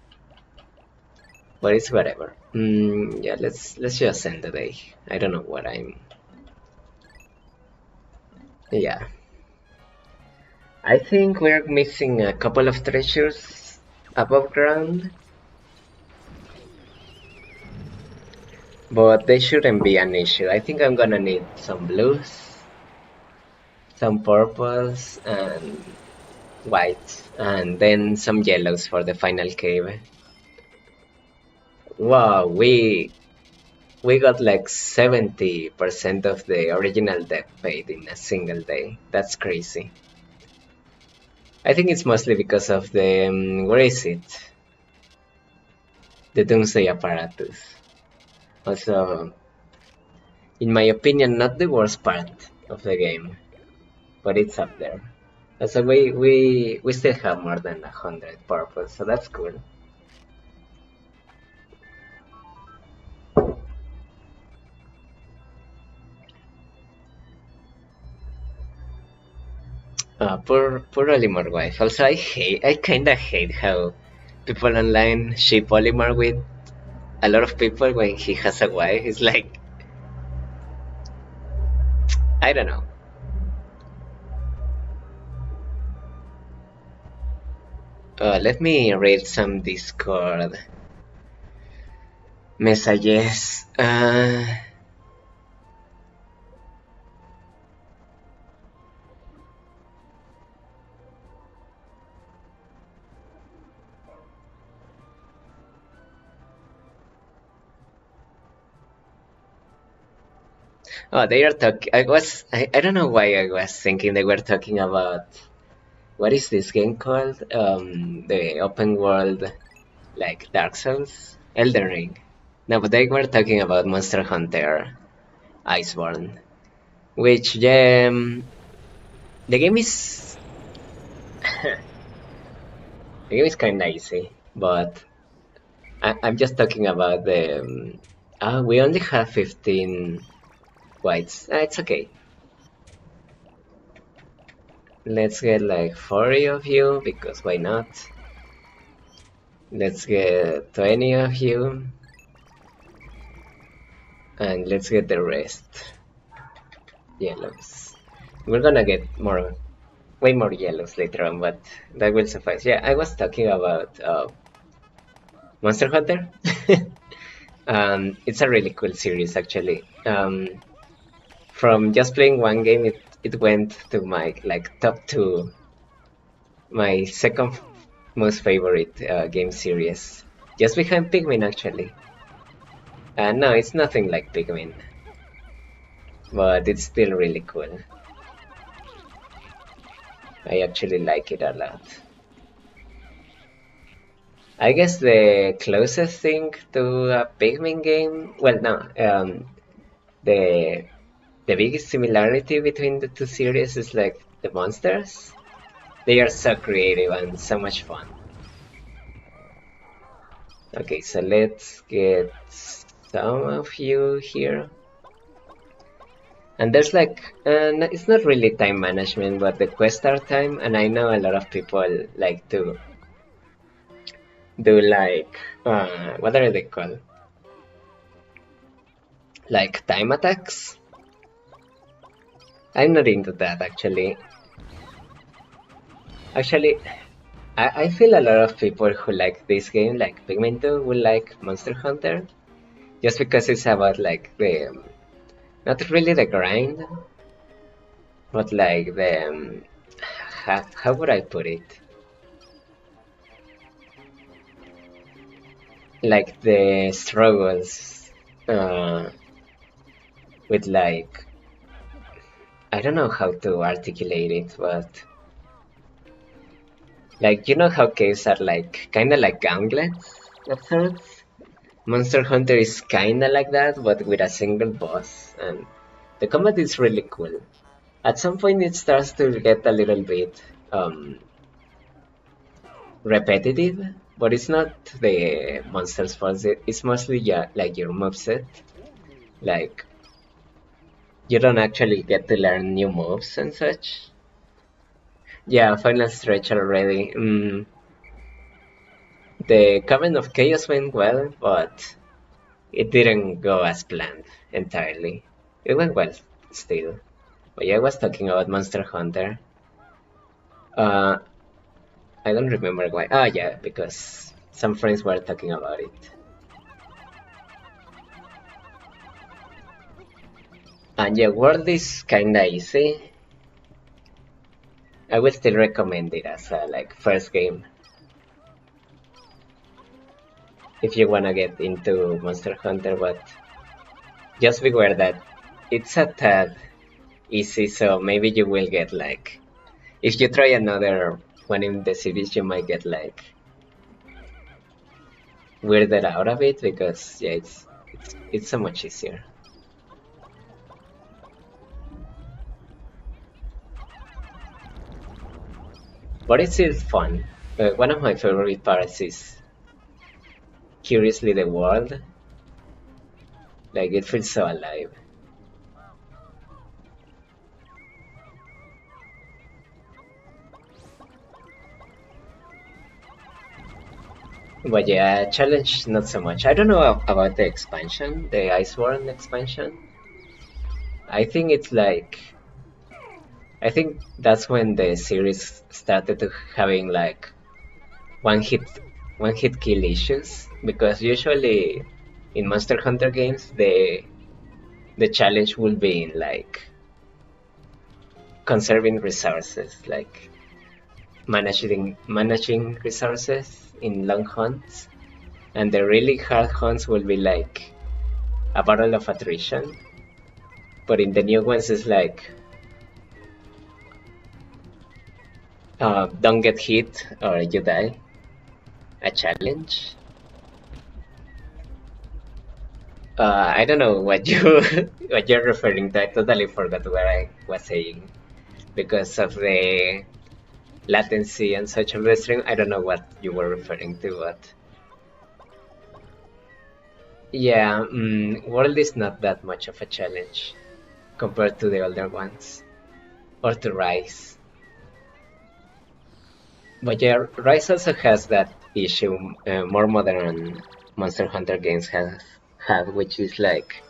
But it's whatever. Yeah, let's just end the day. I don't know what I'm. Yeah, I think we're missing a couple of treasures above ground, but they shouldn't be an issue. I think I'm gonna need some blues, some purples, and whites, and then some yellows for the final cave. Wow, we got like 70% of the original debt paid in a single day. That's crazy. I think it's mostly because of the where is it? The Doomsday apparatus. Also, in my opinion, not the worst part of the game, but it's up there. So we still have more than 100 purples, so that's cool. Poor Olimar wife. Also, I kinda hate how people online ship Olimar with a lot of people when he has a wife. It's like, I don't know. Let me read some Discord messages. Oh, they are talking. I don't know why I was thinking they were talking about what is this game called? The open world, like Dark Souls, Elden Ring. No, but they were talking about Monster Hunter Iceborne, which the game is the game is kind of easy, but I'm just talking about the. We only have 15 whites. It's okay. Let's get like 40 of you, because why not? Let's get 20 of you. And let's get the rest. Yellows. We're gonna get way more yellows later on, but that will suffice. Yeah, I was talking about Monster Hunter. It's a really cool series, actually. From just playing one game, it went to my like top 2, my second most favorite game series, just behind Pikmin, actually. No, it's nothing like Pikmin, but it's still really cool. I actually like it a lot. I guess the closest thing to a Pikmin game, well, no, the the biggest similarity between the two series is like the monsters. They are so creative and so much fun. Okay, so let's get some of you here. And there's like, it's not really time management, but the quest start time, and I know a lot of people like to do like, what are they called? Like time attacks? I'm not into that actually. Actually, I feel a lot of people who like this game, like Pikmin 2, will like Monster Hunter, just because it's about like the, not really the grind, but like the, how would I put it? Like the struggles with like, I don't know how to articulate it, but like, you know how caves are like kind of like gauntlets of sorts. Monster Hunter is kind of like that, but with a single boss, and the combat is really cool. At some point, it starts to get a little bit repetitive, but it's not the monster's fault. It's mostly, yeah, like your moveset. Like, you don't actually get to learn new moves and such. Yeah, final stretch already. The Cavern of Chaos went well, but it didn't go as planned entirely. It went well still. But yeah, I was talking about Monster Hunter. Uh, I don't remember why. Ah, yeah, because some friends were talking about it. And yeah, World is kinda easy. I would still recommend it as a like first game if you wanna get into Monster Hunter, but just beware that it's a tad easy, so maybe you will get like, if you try another one in the series, you might get like weirded out of it because yeah, it's so much easier. But it's still fun. One of my favorite parts is curiously the world. Like it feels so alive. But yeah, challenge not so much. I don't know about the expansion, the Iceborne expansion. I think it's like, I think that's when the series started to having like one hit one hit kill issues, because usually in Monster Hunter games the challenge will be in like conserving resources, like managing resources in long hunts, and the really hard hunts will be like a battle of attrition. But in the new ones, it's like don't get hit or you die. A challenge. I don't know what you what you're referring to. I totally forgot what I was saying because of the latency and such of the stream. I don't know what you were referring to, but yeah, World is not that much of a challenge compared to the older ones or to Rise. But yeah, Rise also has that issue more modern Monster Hunter games have had, which is like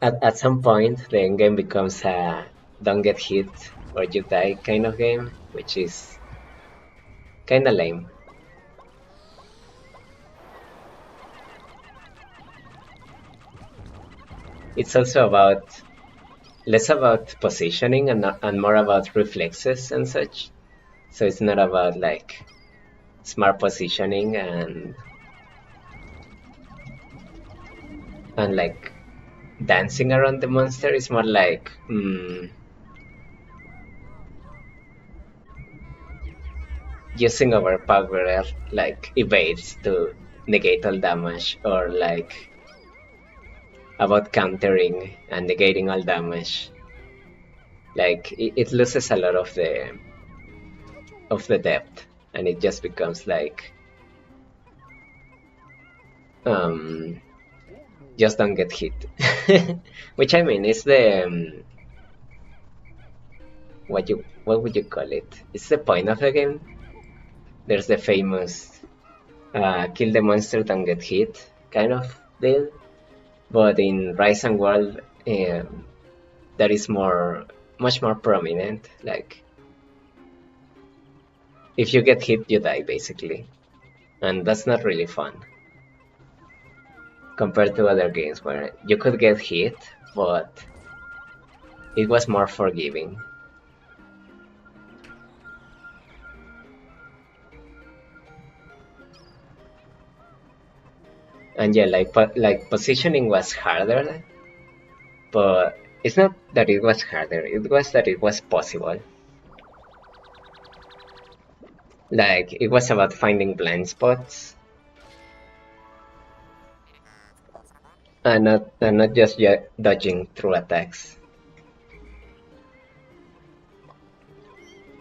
at some point the end game becomes a don't get hit or you die kind of game, which is kind of lame. It's also about less about positioning and more about reflexes and such. So it's not about like smart positioning and like dancing around the monster. It's more like using overpower like evades to negate all damage, or like about countering and negating all damage. Like it loses a lot of the depth, and it just becomes like just don't get hit. Which I mean is the what would you call it? It's the point of the game. There's the famous kill the monster, don't get hit kind of deal. But in Rise and World, that is much more prominent. Like, if you get hit, you die basically, and that's not really fun compared to other games where you could get hit, but it was more forgiving. And yeah, like positioning was harder, but it's not that it was harder, it was that it was possible. Like, it was about finding blind spots and not just dodging through attacks.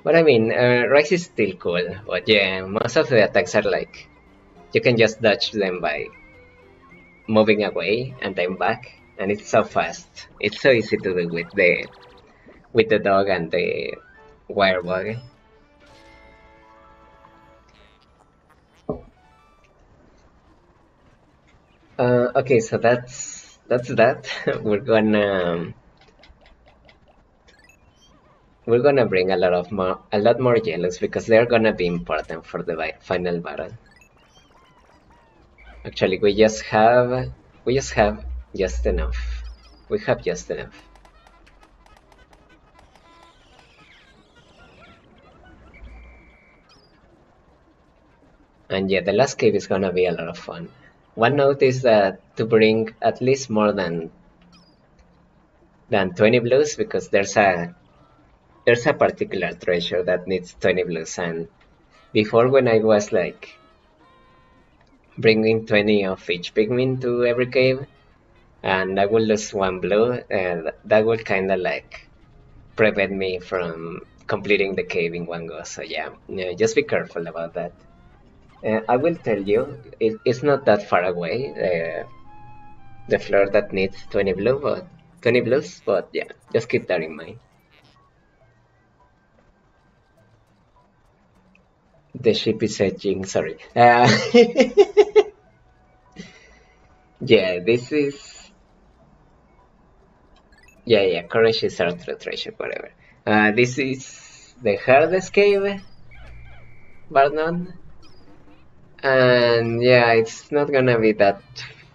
But I mean, Rise is still cool, but yeah, most of the attacks are like, you can just dodge them by moving away and then back, and it's so fast. It's so easy to do with the dog and the wire bug. Okay, so that's that. We're gonna bring a lot more yellows because they're gonna be important for the final battle. Actually, we just have just enough. We have just enough. And yeah, the last cave is gonna be a lot of fun. One note is that to bring at least more than 20 blues, because there's a particular treasure that needs 20 blues, and before when I was like bringing 20 of each Pikmin to every cave, and I will lose 1 blue, and that would kind of like prevent me from completing the cave in one go. So yeah, just be careful about that. I will tell you, it's not that far away. The floor that needs 20 blues, but yeah, just keep that in mind. The ship is edging. Sorry. Yeah, this is. Yeah. Courage is our treasure, whatever. This is the hardest cave, bar none. And yeah, it's not gonna be that.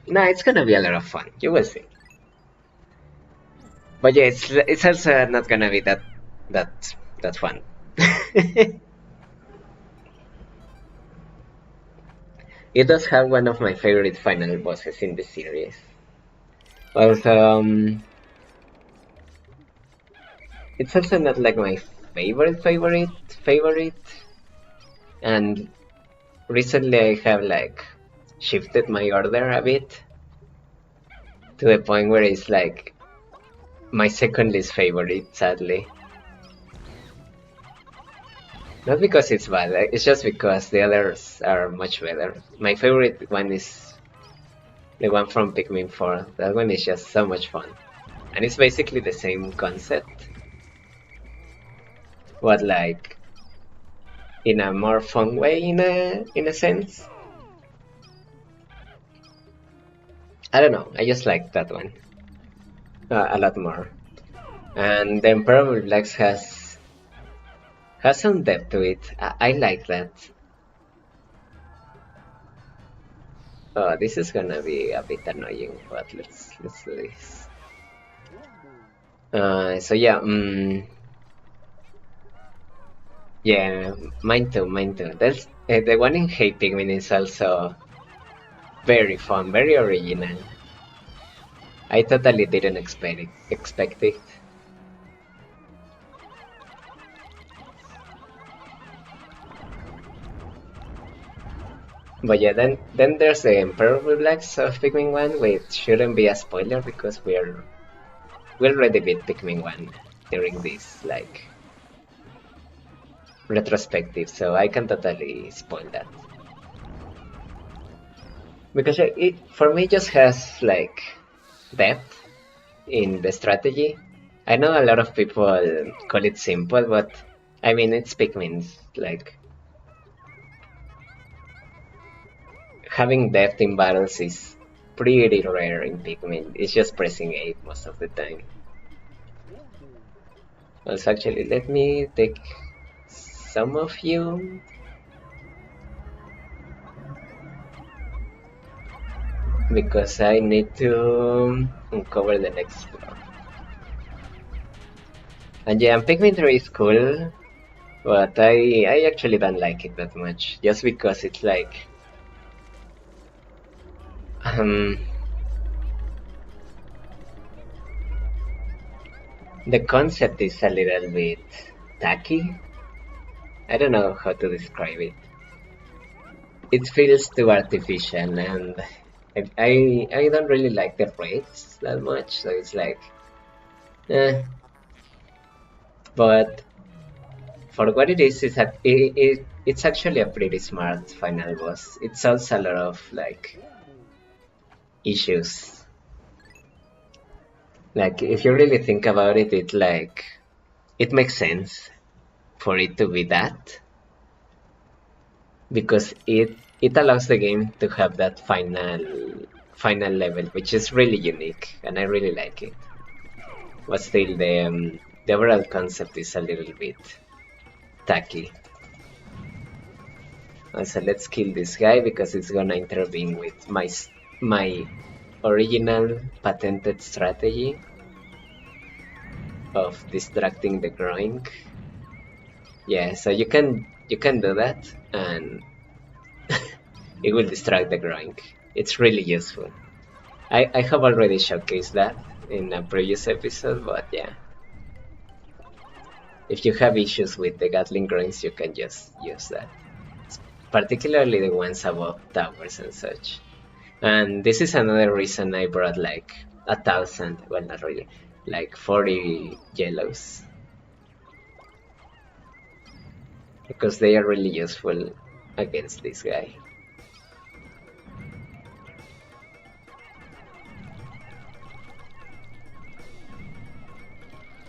No, it's gonna be a lot of fun. You will see. But yeah, it's also not gonna be that fun. It does have one of my favorite final bosses in the series. Also, it's also not like my favorite, and recently I have like shifted my order a bit to the point where it's like my second least favorite, sadly. Not because it's bad, it's just because the others are much better. My favorite one is the one from Pikmin 4. That one is just so much fun. And it's basically the same concept, but like in a more fun way, in a sense. I don't know, I just like that one a lot more. And the Emperor Blacks has some depth to it. I like that. Oh, this is gonna be a bit annoying, but let's do this. So yeah, yeah, mine too. That's the one in Hey Pikmin is also very fun, very original. I totally didn't expect it. But yeah, then there's the Emperor Blacks of Pikmin 1, which shouldn't be a spoiler because we already beat Pikmin 1 during this like retrospective, so I can totally spoil that. Because it for me just has like depth in the strategy. I know a lot of people call it simple, but I mean it's Pikmin. Like having depth in battles is pretty rare in Pikmin. It's just pressing A most of the time. Also, actually, let me take some of you. Because I need to uncover the next floor. And yeah, Pikmin 3 is cool, but I actually don't like it that much. Just because it's like... the concept is a little bit tacky. I don't know how to describe it. It feels too artificial, and I don't really like the raids that much, so it's like... But for what it is, it's actually a pretty smart final boss. It solves a lot of like issues. Like if you really think about it, it makes sense for it to be that, because it allows the game to have that final level, which is really unique, and I really like it. But still, the overall concept is a little bit tacky. So let's kill this guy because it's gonna intervene with my original patented strategy of distracting the groin. Yeah, so you can do that, and it will distract the groin. It's really useful. I have already showcased that in a previous episode, but yeah. If you have issues with the Gatling groins, you can just use that. Particularly the ones above towers and such. And this is another reason I brought like 1,000, well not really, like 40 yellows. Because they are really useful against this guy.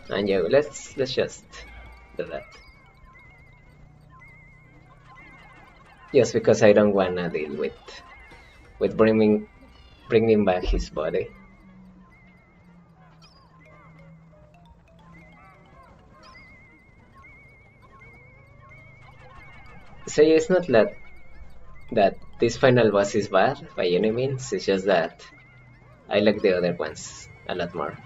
And yeah, let's just do that. Just because I don't wanna deal with bringing back his body. So yeah, it's not that this final boss is bad by any means. It's just that I like the other ones a lot more.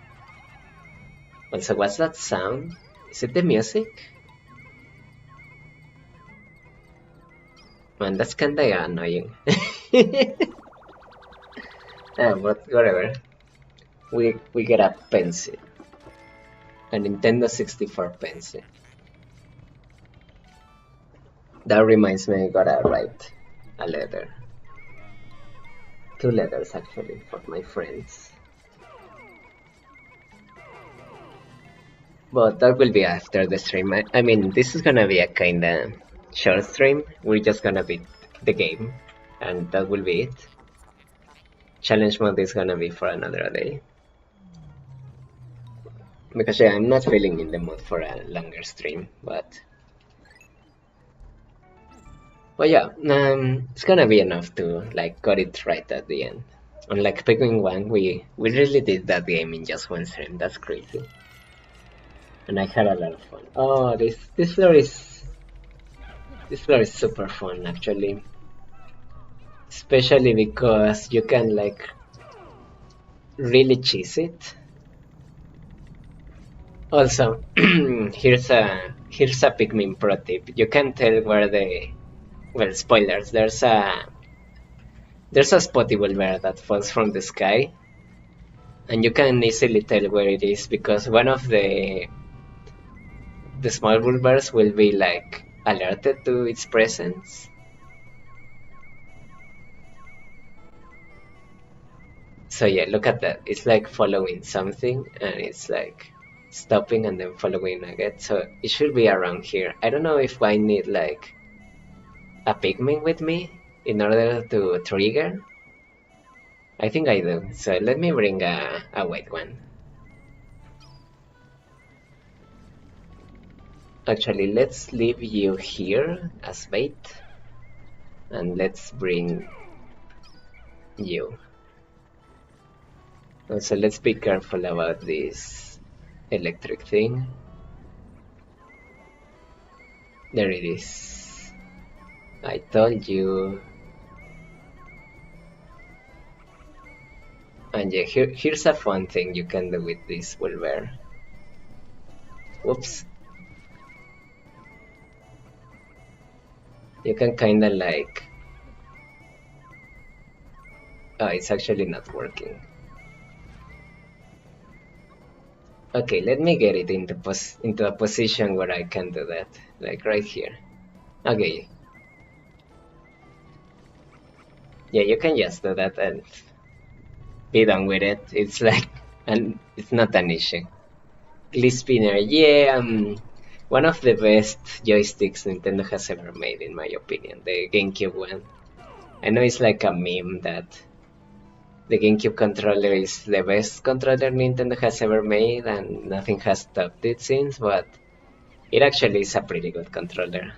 Also, what's that sound? Is it the music? Man, that's kinda annoying. But whatever. We get a pencil. A Nintendo 64 pencil. That reminds me, I gotta write a letter. 2 letters actually, for my friends. But that will be after the stream. I mean, this is gonna be a kinda short stream. We're just gonna beat the game, and that will be it. Challenge mode is gonna be for another day. Because yeah, I'm not feeling in the mood for a longer stream, but yeah, it's gonna be enough to like got it right at the end. Unlike Pikmin 1, we really did that game in just one stream. That's crazy. And I had a lot of fun. Oh, this floor is super fun actually. Especially because you can like really cheese it. Also, here's a Pikmin pro tip. You can tell where well, spoilers. There's a spotty bear that falls from the sky, and you can easily tell where it is because one of the small bears will be like alerted to its presence. So yeah, look at that. It's like following something, and it's like stopping and then following again. So it should be around here. I don't know if I need like a Pikmin with me in order to trigger. I think I do. So let me bring a white one. Actually, let's leave you here as bait. And let's bring you. Also, let's be careful about this electric thing. There it is. I told you. And yeah, here's a fun thing you can do with this Wolver. Whoops. You can kinda like... Oh, it's actually not working. Okay, let me get it into a position where I can do that. Like right here. Okay. Yeah, you can just do that and be done with it. It's like, and it's not an issue. Glee Spinner, yeah, one of the best joysticks Nintendo has ever made, in my opinion, the GameCube one. I know it's like a meme that the GameCube controller is the best controller Nintendo has ever made and nothing has topped it since, but it actually is a pretty good controller.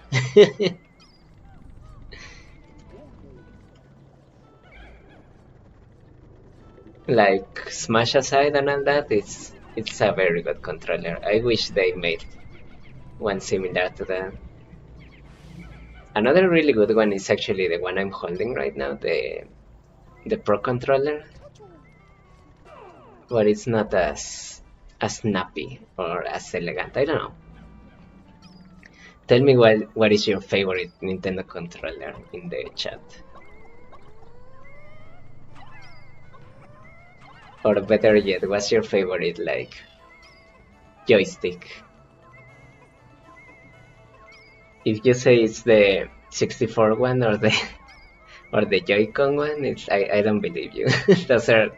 Like, Smash aside and all that, it's a very good controller. I wish they made one similar to that. Another really good one is actually the one I'm holding right now, the Pro controller, but it's not as snappy or as elegant. I don't know. Tell me what is your favorite Nintendo controller in the chat. Or better yet, what's your favorite like joystick? If you say it's the 64 one or the Joy-Con one, I don't believe you. those are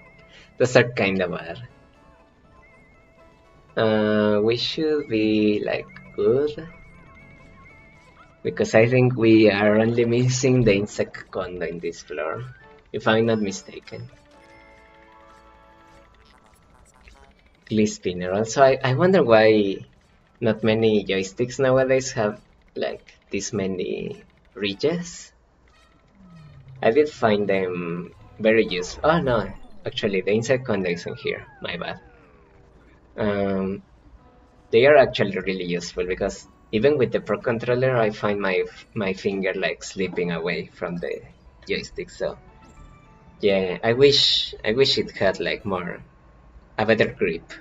kind of bad. We should be like good, because I think we are only missing the insect condo in this floor, if I'm not mistaken. Glee Spinner. Also, I wonder why not many joysticks nowadays have like this many ridges. I did find them very useful. Oh no, actually the insect condo isn't here, my bad. They are actually really useful because even with the Pro controller I find my finger like slipping away from the joystick, so yeah, I wish it had like a better grip,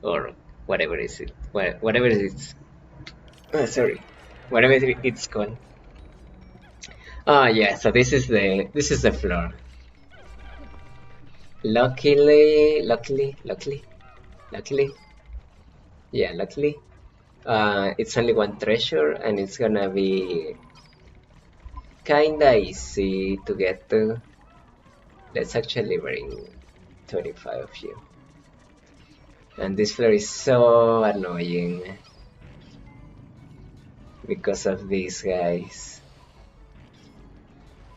or whatever is it, whatever it's sorry, whatever it's called. Oh yeah, so this is the floor. Luckily, yeah, luckily, it's only one treasure and it's gonna be kinda easy to get to. Let's actually bring 25 of you. And this floor is so annoying because of these guys.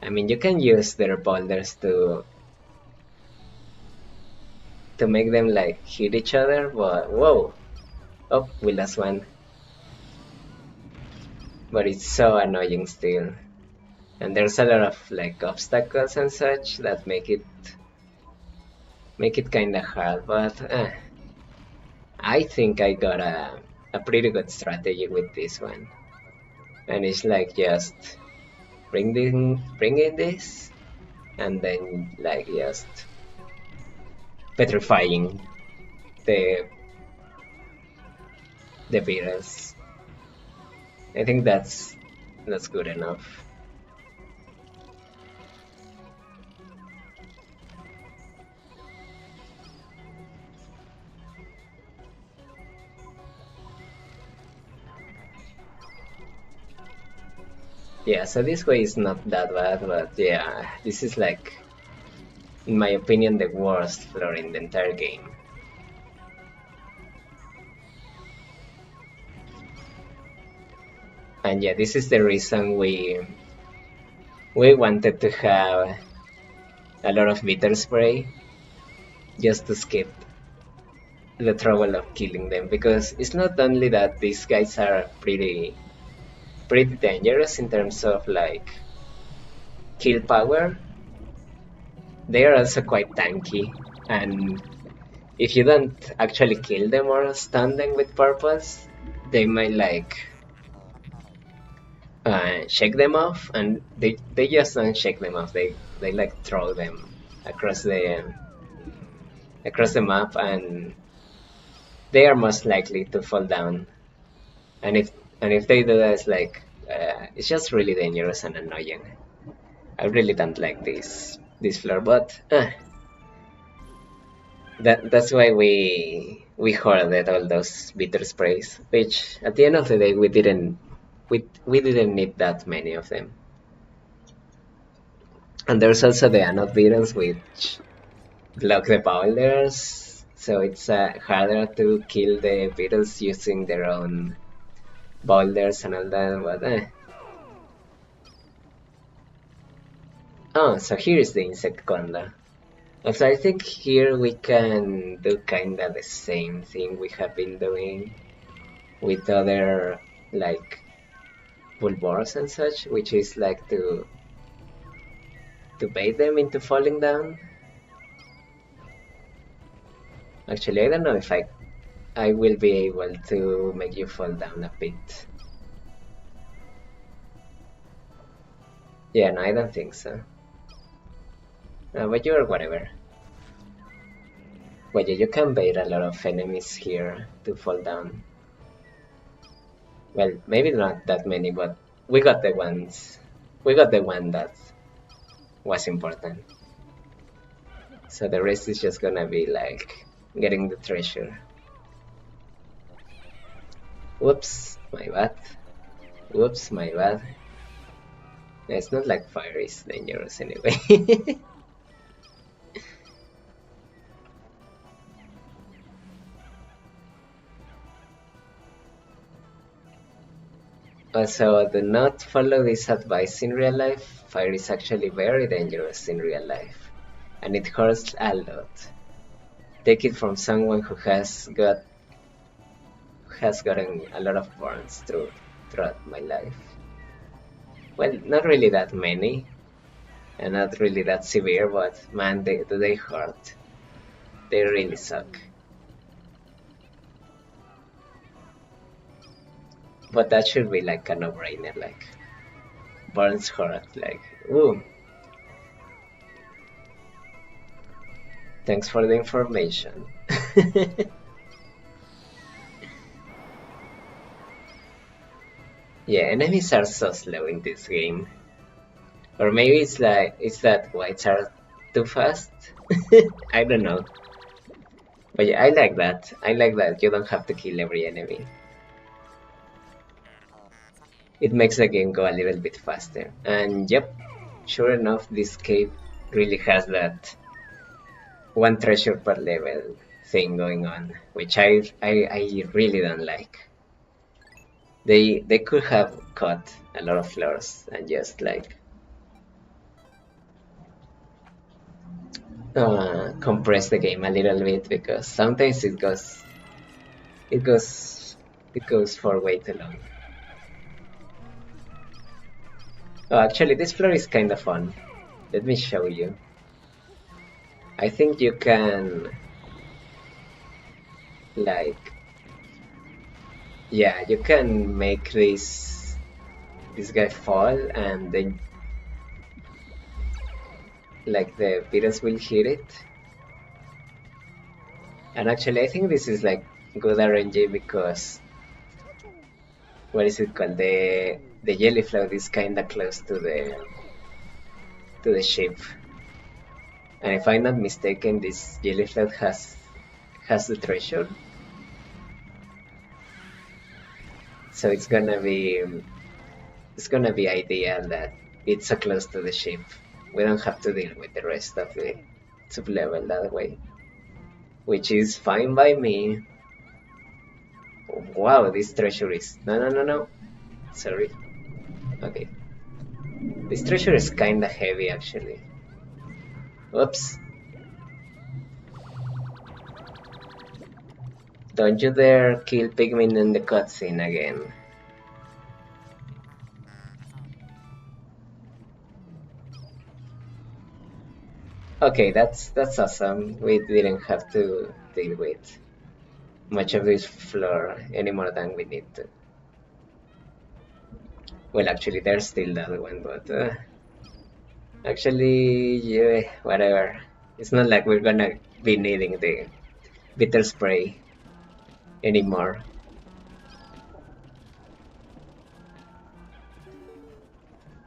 I mean, you can use their boulders to make them like hit each other, but whoa! Oh, we lost one. But it's so annoying still. And there's a lot of like obstacles and such that make it kinda hard, but I think I got a pretty good strategy with this one. And it's like just bringing this and then like just petrifying the beetles. I think that's good enough. Yeah, so this way is not that bad, but yeah, this is like in my opinion, the worst floor in the entire game. And yeah, this is the reason we wanted to have a lot of bitter spray just to skip the trouble of killing them, because it's not only that these guys are pretty dangerous in terms of like kill power, they are also quite tanky, and if you don't actually kill them or stun them with purpose, they might like shake them off, and they just don't shake them off. They like throw them across the map, and they are most likely to fall down. And if they do that, it's like it's just really dangerous and annoying. I really don't like this floor, but that's why we hoarded all those bitter sprays, which at the end of the day we didn't need that many of them. And there's also the anode beetles, which block the boulders, so it's harder to kill the beetles using their own boulders and all that. But oh, so here is the insect conda. Also, I think here we can do kinda the same thing we have been doing with other like bulbors and such, which is like to bait them into falling down. Actually, I don't know if I will be able to make you fall down a bit. Yeah, no, I don't think so. But you're whatever. Well, yeah, you can bait a lot of enemies here to fall down. Well, maybe not that many, but we got the ones. We got the one that was important. So the rest is just gonna be like getting the treasure. Whoops, my bad. Whoops, my bad. It's not like fire is dangerous anyway. Also, do not follow this advice in real life. Fire is actually very dangerous in real life, and it hurts a lot. Take it from someone who has gotten a lot of burns throughout my life. Well, not really that many, and not really that severe, but man, they hurt. They really suck. But that should be like a no-brainer, like burns hurt, like ooh. Thanks for the information. Yeah, enemies are so slow in this game. Or maybe it's that whites are too fast? I don't know. But yeah, I like that. I like that you don't have to kill every enemy. It makes the game go a little bit faster. And yep, sure enough, this cave really has that one treasure per level thing going on, which I really don't like. They could have cut a lot of floors and just like compress the game a little bit, because sometimes it goes for way too long. Oh, actually, this floor is kind of fun. Let me show you. I think you can, like, yeah, you can make this guy fall, and then like the beetles will hit it. And actually, I think this is like good RNG, because what is it called? The jelly float is kinda close to the ship. And if I'm not mistaken, this jelly float has the treasure. So it's gonna be ideal that it's so close to the ship. We don't have to deal with the rest of sub-level that way, which is fine by me. Wow, this treasure is... No. Sorry. Okay. This treasure is kinda heavy, actually. Oops. Don't you dare kill Pikmin in the cutscene again. Okay, that's awesome. We didn't have to deal with much of this floor any more than we need to. Well, actually, there's still that one, but actually, yeah, whatever. It's not like we're gonna be needing the bitter spray anymore.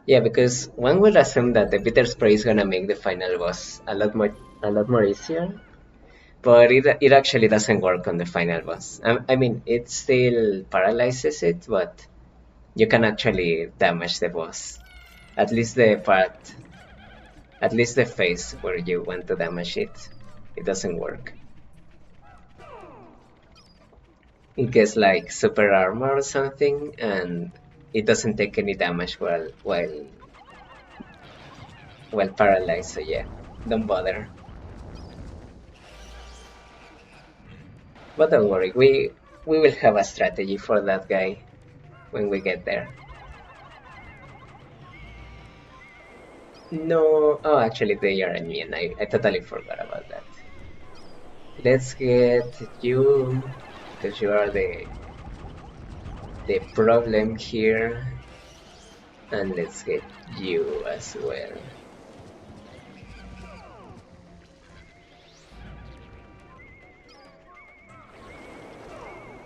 Yeah, because one would assume that the bitter spray is gonna make the final boss a lot more easier, but it actually doesn't work on the final boss. I mean, it still paralyzes it, but you can actually damage the boss. At least the phase where you want to damage it, it doesn't work. It gets like super armor or something, and it doesn't take any damage while paralyzed. So yeah, don't bother. But don't worry, we will have a strategy for that guy when we get there. No, oh, actually they are immune. I totally forgot about that. Let's get you, because you are the problem here, and let's get you as well.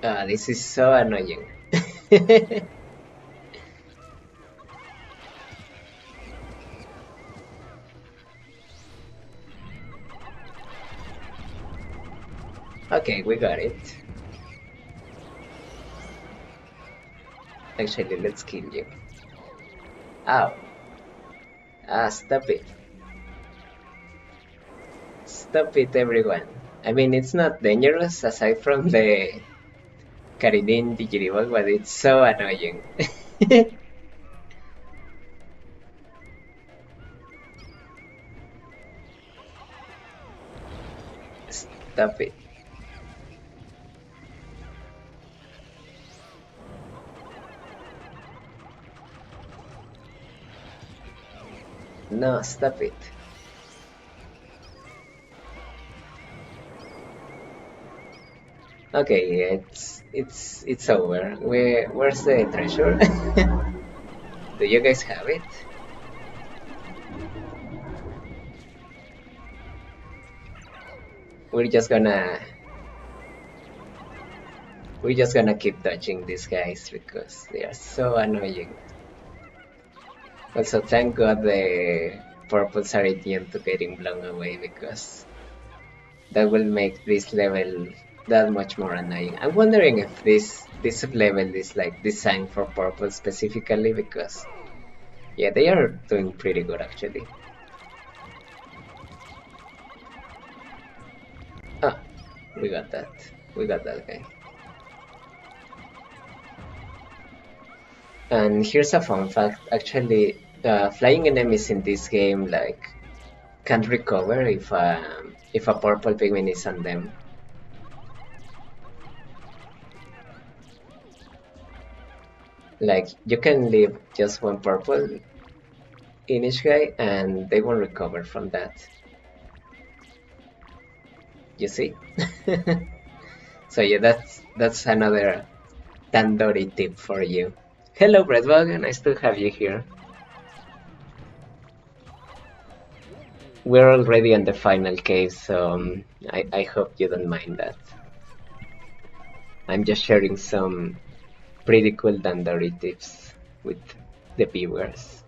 Ah, this is so annoying. Okay, we got it. Actually, let's kill you. Ow. Ah, stop it. Stop it, everyone. I mean, it's not dangerous aside from the Karidin Digiribol, but it's so annoying. Stop it. No, stop it. Okay, it's over. Where's the treasure? Do you guys have it? We're just gonna keep dodging these guys because they are so annoying. Also, thank God the purples are immune to getting blown away, because that will make this level that much more annoying. I'm wondering if this level is like designed for purple specifically, because yeah, they are doing pretty good actually. Ah, we got that guy. And here's a fun fact, actually, flying enemies in this game like can't recover if a purple Pikmin is on them. Like, you can leave just one purple in each guy and they won't recover from that. You see? So yeah, that's another Tandoori tip for you. Hello Breadbug, nice to have you here. We're already on the final cave, so I hope you don't mind that. I'm just sharing some pretty cool Tandoori tips with the viewers.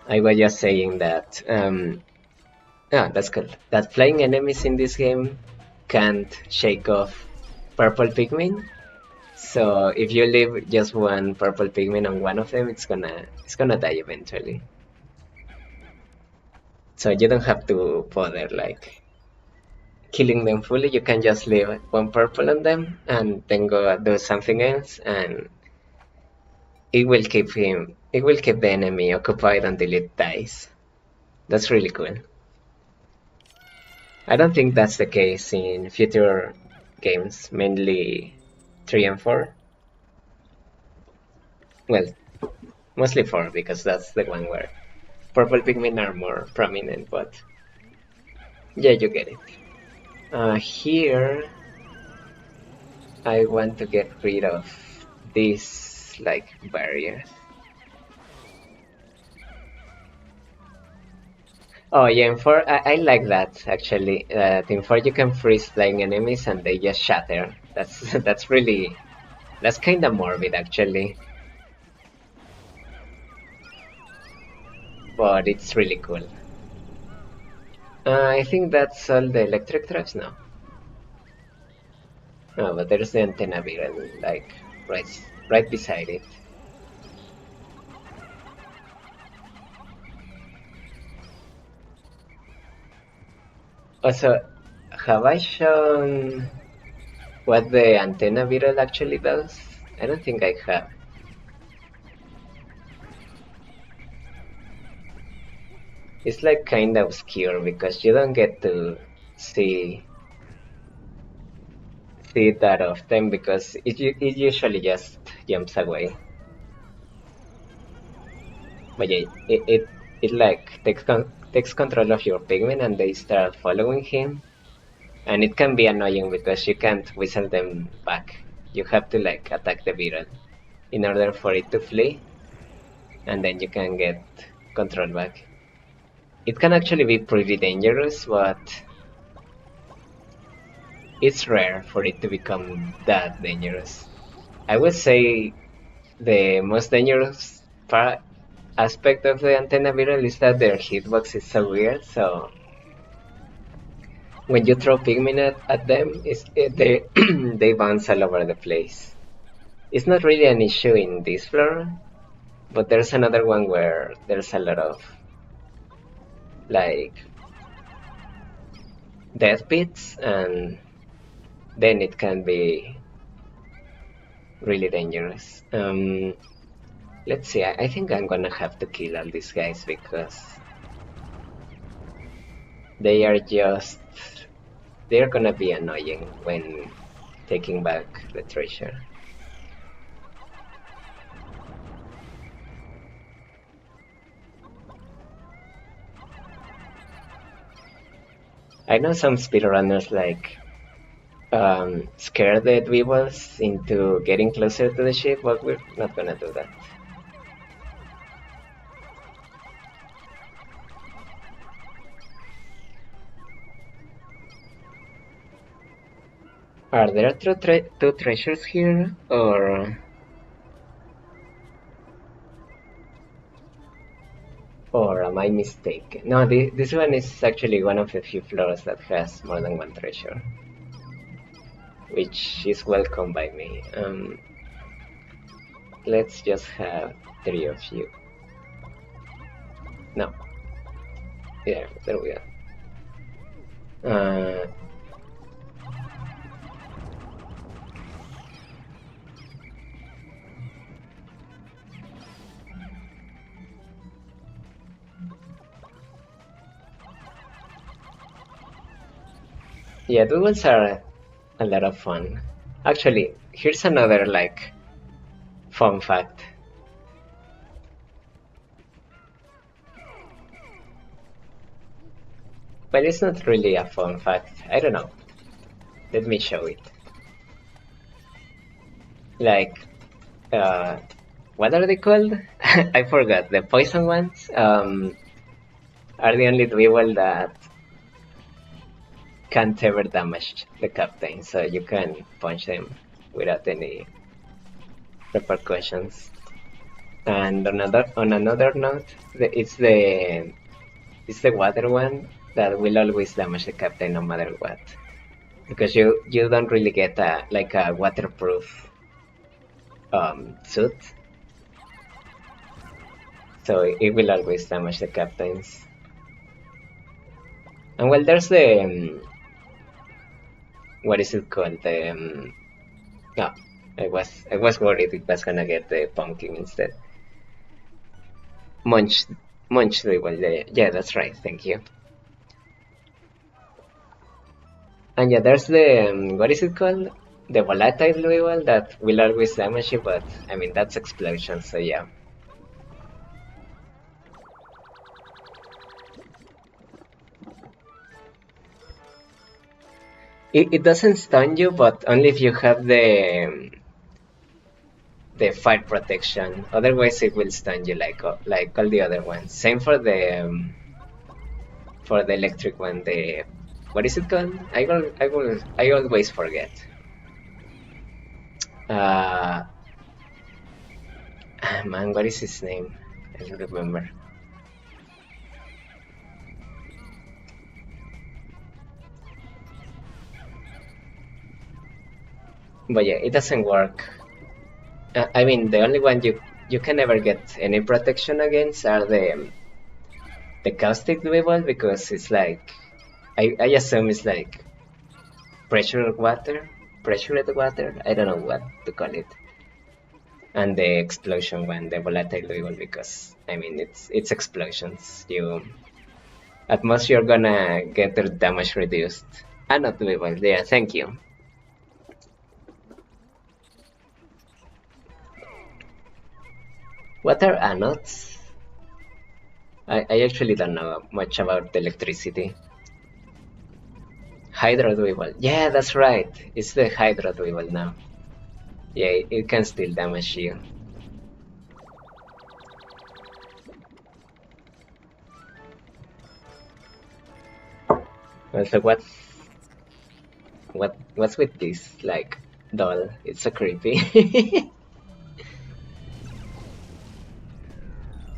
I was just saying that that's cool. That flying enemies in this game can't shake off purple Pikmin, So if you leave just one purple pigment on one of them, it's gonna die eventually. So you don't have to bother like killing them fully. You can just leave one purple on them and then go do something else, and it will keep the enemy occupied until it dies. That's really cool. I don't think that's the case in future games, mainly 3 and 4. Well, mostly 4 because that's the one where purple pigmen are more prominent, but yeah, you get it. Here, I want to get rid of these like barriers. Oh yeah, in 4, I like that actually. In 4 you can freeze flying enemies and they just shatter. That's kind of morbid actually, but it's really cool. I think that's all the electric traps now. Oh, but there's the antenna beetle, like right beside it. Also, have I shown what the antenna beetle actually does? I don't think I have. It's like kind of obscure because you don't get to see it that often because it usually just jumps away. But yeah, it like takes control of your pigmen and they start following him, and it can be annoying because you can't whistle them back. You have to like attack the beetle in order for it to flee, and then you can get control back. It can actually be pretty dangerous, but it's rare for it to become that dangerous. I would say the most dangerous aspect of the antenna beetle is that their hitbox is so weird, so when you throw Pikmin at them, they, they bounce all over the place. It's not really an issue in this floor, but there's another one where there's a lot of like death pits, and then it can be really dangerous. Let's see, I think I'm gonna have to kill all these guys because they're gonna be annoying when taking back the treasure. I know some speedrunners like scare the Dweebles into getting closer to the ship, but we're not gonna do that. Are there two treasures here, or am I mistaken? No, this one is actually one of the few floors that has more than one treasure, which is welcome by me. Let's just have 3 of you. No. Yeah, there we go. Yeah, duels are a lot of fun. Actually, here's another like fun fact. Well, it's not really a fun fact. I don't know. Let me show it. Like, what are they called? I forgot. The poison ones are the only duel that can't ever damage the captain, so you can punch them without any repercussions. And on another note, it's the water one that will always damage the captain no matter what, because you don't really get a waterproof suit, so it will always damage the captains. And well, there's the what is it called? The no, I was worried it was gonna get the pumpkin instead. Munch, munch the well, yeah, that's right. Thank you. And yeah, there's the what is it called? The volatile Louisville that will always damage you, but I mean that's explosion, so yeah. It doesn't stun you, but only if you have the fire protection. Otherwise, it will stun you like all the other ones. Same for the electric one. The what is it called? I always forget. Man, what is his name? I don't remember. But yeah, it doesn't work. I mean, the only one you can never get any protection against are the caustic weevil, because it's like I assume it's like pressured water. I don't know what to call it. And the explosion one, the volatile weevil, because I mean it's explosions. You at most you're gonna get the damage reduced. Ah, not weevil. Yeah, thank you. What are anodes? I actually don't know much about electricity. Hydro weevil. Yeah, that's right. It's the hydro weevil now. Yeah, it can still damage you. Also, what's with this like doll? It's so creepy.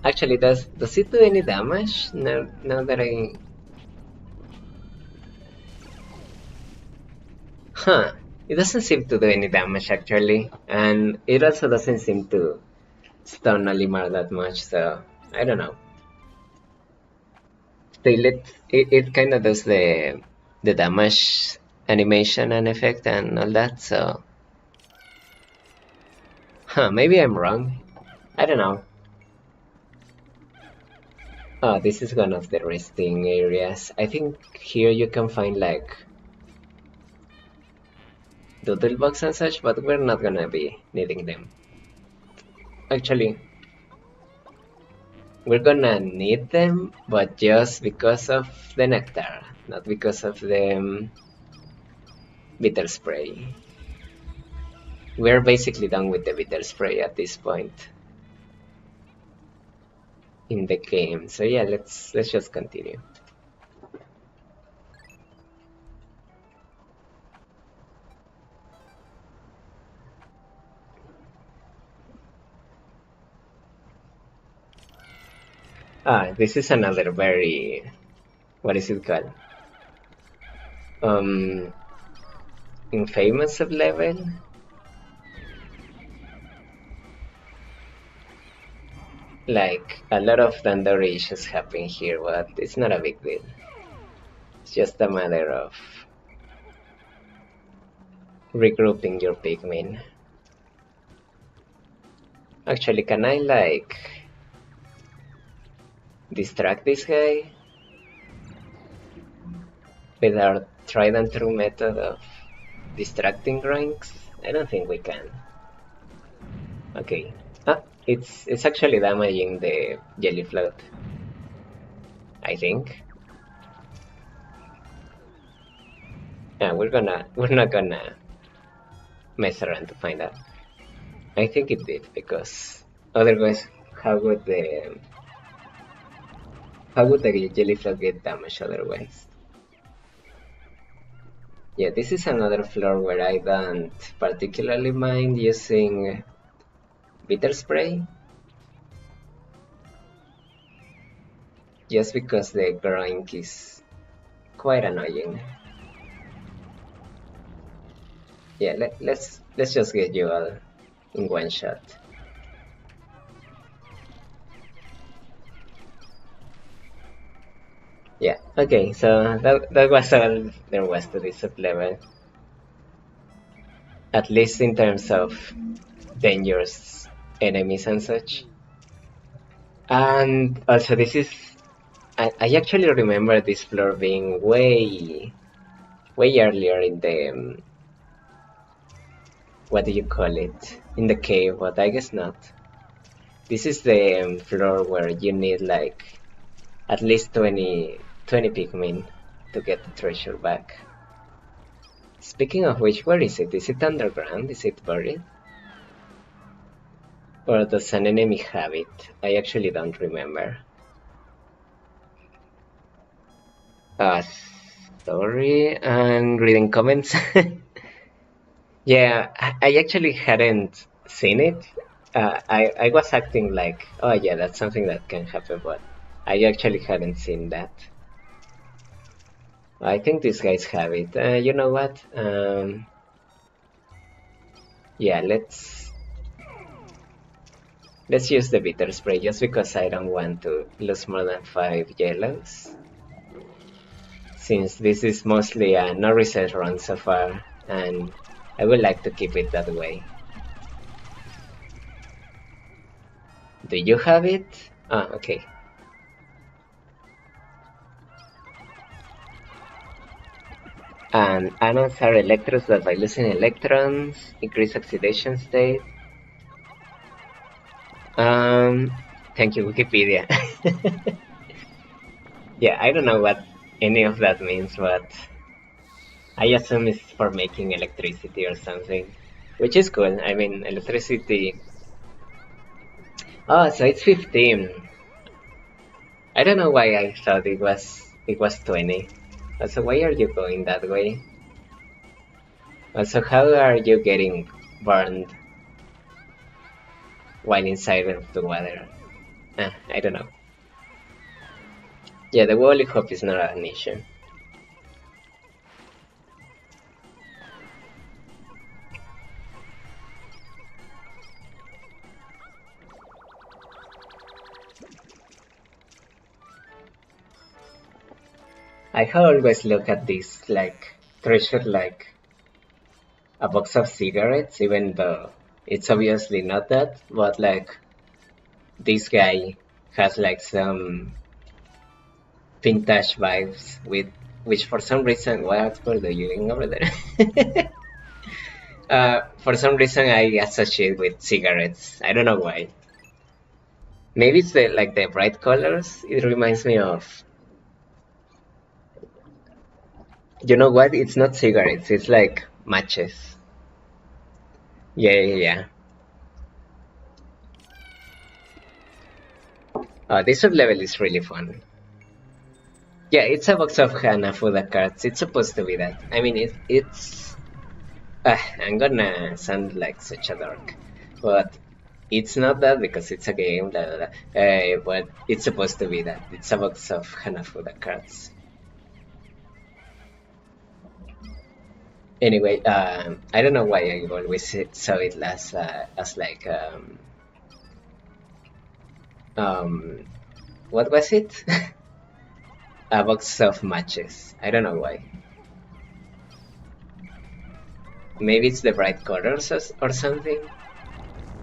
Actually, does it do any damage? No, now that I. Huh. It doesn't seem to do any damage actually, and it also doesn't seem to stun Olimar that much, so I don't know. It kind of does the damage animation and effect and all that, so maybe I'm wrong. I don't know. Oh, this is one of the resting areas. I think here you can find like doodle bugs and such, but we're not gonna be needing them. Actually, we're gonna need them, but just because of the nectar, not because of the bitter spray. We're basically done with the bitter spray at this point in the game. So yeah, let's just continue. This is another very, what is it called? Infamous level. Like a lot of thunder issues happen here, but it's not a big deal. It's just a matter of regrouping your Pikmin. Actually, can I like distract this guy with our tried and true method of distracting ranks? I don't think we can. Okay. It's actually damaging the jelly float, I think. Yeah, we're not gonna mess around to find out. I think it did, because otherwise how would the jelly float get damaged otherwise? Yeah, this is another floor where I don't particularly mind using bitter spray, just because the grind is quite annoying. Yeah, let's just get you all in one shot. Yeah, okay, so that was all there was to this sub-level. At least in terms of dangerous enemies and such. And also this is... I actually remember this floor being way earlier in the... what do you call it? In the cave, but I guess not. This is the floor where you need like at least 20 Pikmin to get the treasure back. Speaking of which, where is it? Is it underground? Is it buried? Or does an enemy have it? I actually don't remember. Sorry, and reading comments. Yeah, I actually hadn't seen it. I was acting like, oh yeah, that's something that can happen, but I actually hadn't seen that. I think these guys have it. You know what? Yeah, let's use the bitter spray just because I don't want to lose more than 5 yellows. Since this is mostly a no reset run so far, and I would like to keep it that way. Do you have it? Ah, okay. And anodes are electrons that by losing electrons increase oxidation state. Thank you, Wikipedia. Yeah, I don't know what any of that means, but I assume it's for making electricity or something, which is cool. I mean, electricity. Oh, so it's 15. I don't know why I thought it was 20. Also, why are you going that way? Also, how are you getting burned while inside of the water? I don't know. Yeah, the woolly hop is not an issue. I always look at this like treasure like a box of cigarettes, even though it's obviously not that, but like this guy has like some vintage vibes with which for some reason what were you doing over there? For some reason I associate with cigarettes. I don't know why. Maybe it's the like the bright colors. It reminds me of. You know what? It's not cigarettes. It's like matches. Yeah. This sub-level is really fun. Yeah, it's a box of Hanafuda cards. It's supposed to be that. I mean, it's... I'm gonna sound like such a dork, but it's not that because it's a game, blah, blah, blah. But it's supposed to be that. It's a box of Hanafuda cards. Anyway, I don't know why I always saw it as like what was it? A box of matches. I don't know why. Maybe it's the bright colors or something.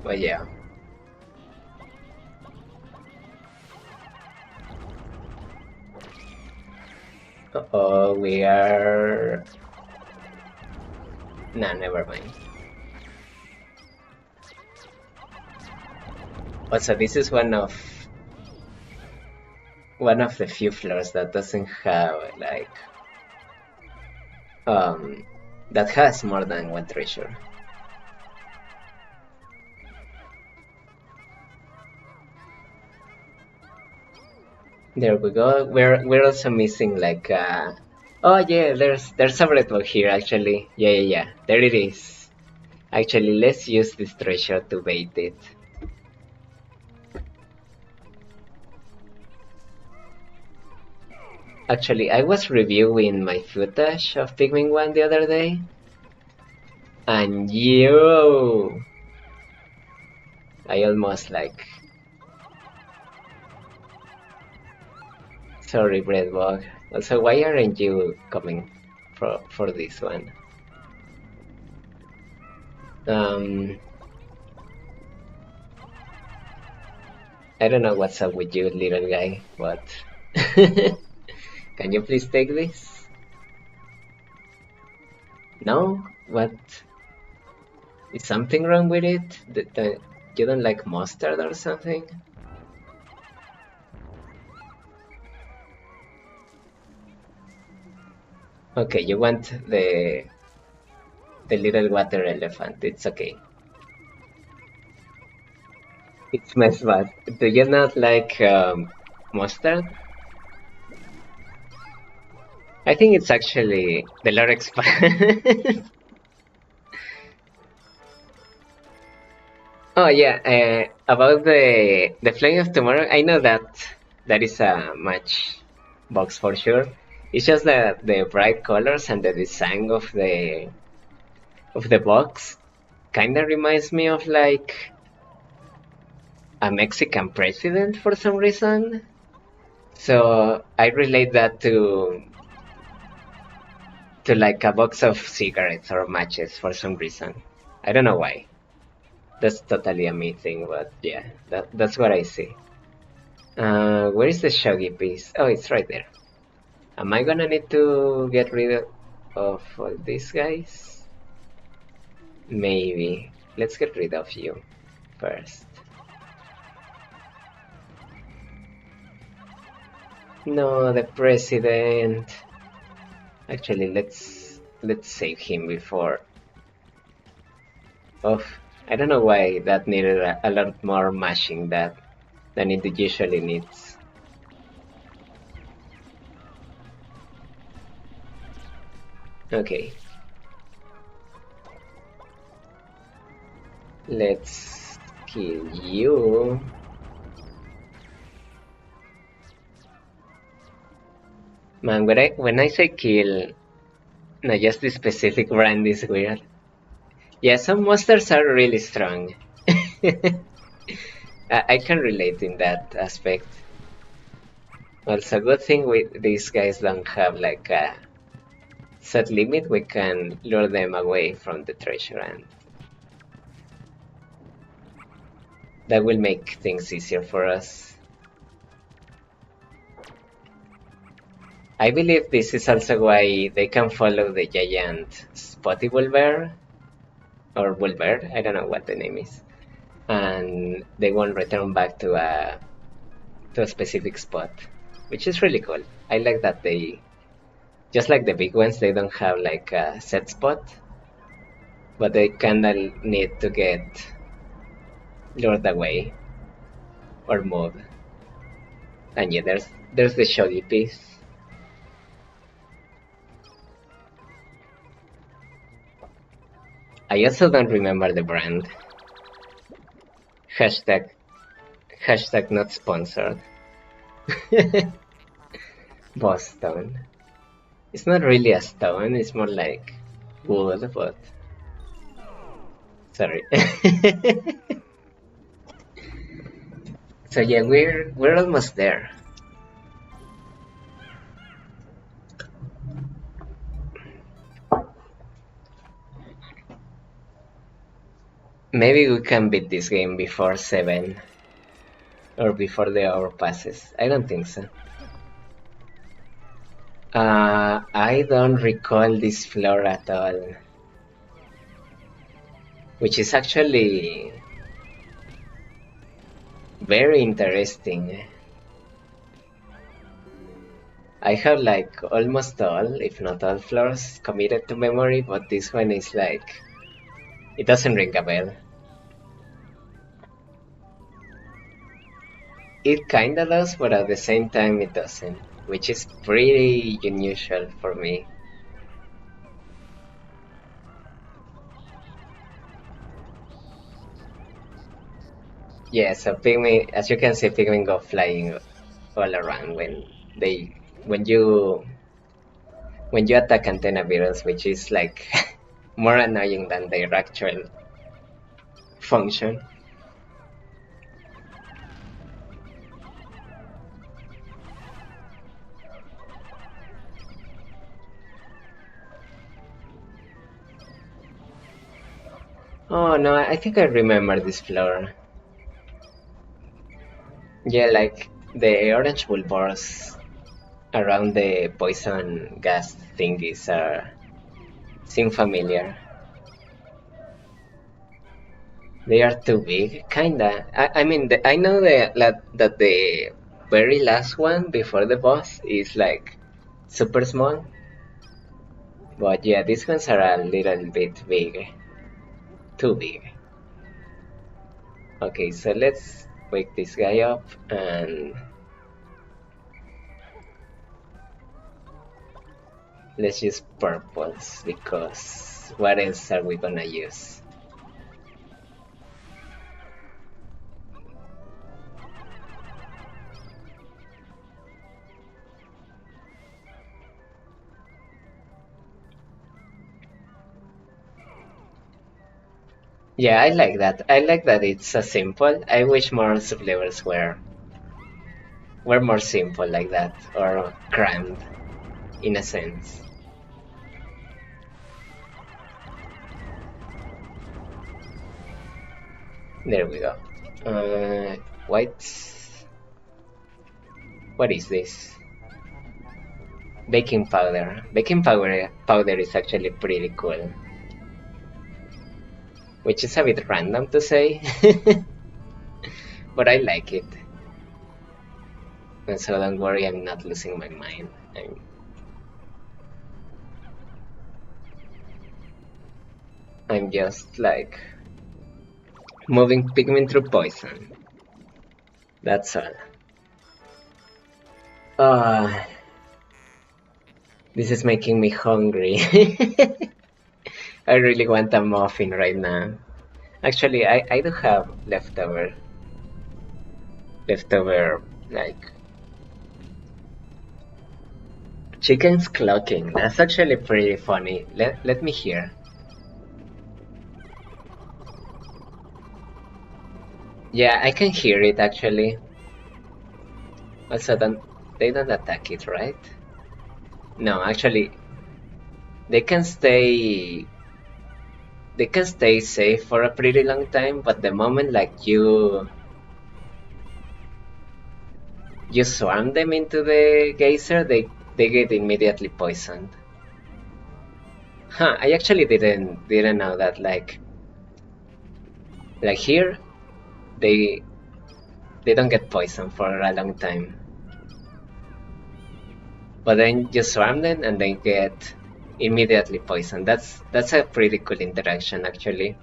But yeah. Uh-oh, we are... Nah, never mind. Also, this is one of the few floors that doesn't have like that has more than one treasure. There we go. We're also missing like oh yeah, there's a red ball here actually. Yeah. There it is. Actually, let's use this treasure to bait it. Actually, I was reviewing my footage of Pikmin 1 the other day, and yo, I almost like... Sorry, Breadbog. Also, why aren't you coming for this one? I don't know what's up with you, little guy, but... Can you please take this? No? What? Is something wrong with it? You don't like mustard or something? Okay, you want the little water elephant. It's okay. It's mess bad. Do you not like mustard? I think it's actually the lore expand. Oh yeah, about the Flame of Tomorrow, I know that is a match box for sure. It's just that the bright colors and the design of the box kind of reminds me of like a Mexican president for some reason. So I relate that to like a box of cigarettes or matches for some reason. I don't know why. That's totally a me thing, but yeah, that's what I see. Where is the shogi piece? Oh, it's right there. Am I gonna need to get rid of all these guys? Maybe. Let's get rid of you first. No, the president. Actually, let's save him before. Oh, I don't know why that needed a lot more mashing than it usually needs. Okay. Let's kill you. Man, when I say kill, no, just the specific brand is weird. Yeah, some monsters are really strong. I can relate in that aspect. Also, good thing these guys don't have like a set limit. We can lure them away from the treasure, and that will make things easier for us. I believe this is also why they can follow the giant spotty Wolver, or Wolver, I don't know what the name is, and they won't return back to a specific spot, which is really cool. I like that they, just like the big ones, they don't have like a set spot, but they kinda need to get lured away or moved. And yeah, there's the shogi piece. I also don't remember the brand. Hashtag not sponsored. Boston. It's not really a stone, it's more like wood, but sorry. So yeah, we're almost there. Maybe we can beat this game before 7. Or before the hour passes. I don't think so. I don't recall this floor at all. Which is actually very interesting. I have like almost all, if not all floors committed to memory, but this one is like, it doesn't ring a bell. It kinda does, but at the same time it doesn't, which is pretty unusual for me. Yeah, so Pikmin, as you can see, Pikmin go flying all around when you attack antenna beetles, which is like more annoying than their actual function. Oh no, I think I remember this floor. Yeah, like the orange bulbars around the poison gas thingies seem familiar. They are too big, kinda. I mean, I know that the very last one before the boss is like super small, but yeah, these ones are a little bit big, too big. Okay, so let's wake this guy up and let's use purples because what else are we gonna use? Yeah, I like that. I like that it's so simple. I wish more sub-levels were more simple like that or crammed in a sense. There we go. White. What is this? Baking powder. Baking powder is actually pretty cool. Which is a bit random to say, but I like it. And so don't worry, I'm not losing my mind. I'm just like moving Pikmin through poison. That's all. Ah, this is making me hungry. I really want a muffin right now. Actually, I do have leftover, like chickens clucking. That's actually pretty funny. Let me hear. Yeah, I can hear it actually. Also, they don't attack it, right? No, actually, they can stay they can stay safe for a pretty long time, but the moment like you swarm them into the geyser, they get immediately poisoned. Huh, I actually didn't know that. Like here, they they don't get poisoned for a long time. But then you swarm them and they get immediately poisoned. That's a pretty cool interaction actually.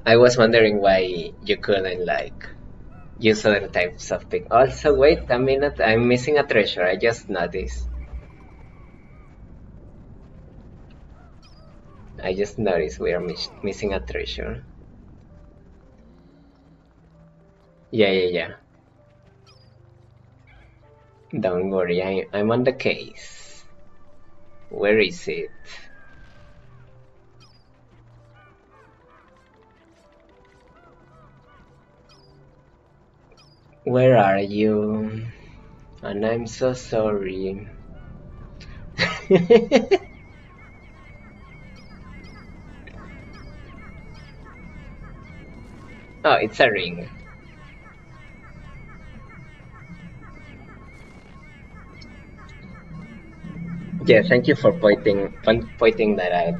I was wondering why you couldn't like use other types of pick. Also, wait a minute, I'm missing a treasure. I just noticed. I just noticed we are missing a treasure. Yeah. Don't worry, I'm on the case. Where is it? Where are you? And I'm so sorry. Oh, it's a ring. Yeah, thank you for pointing that out,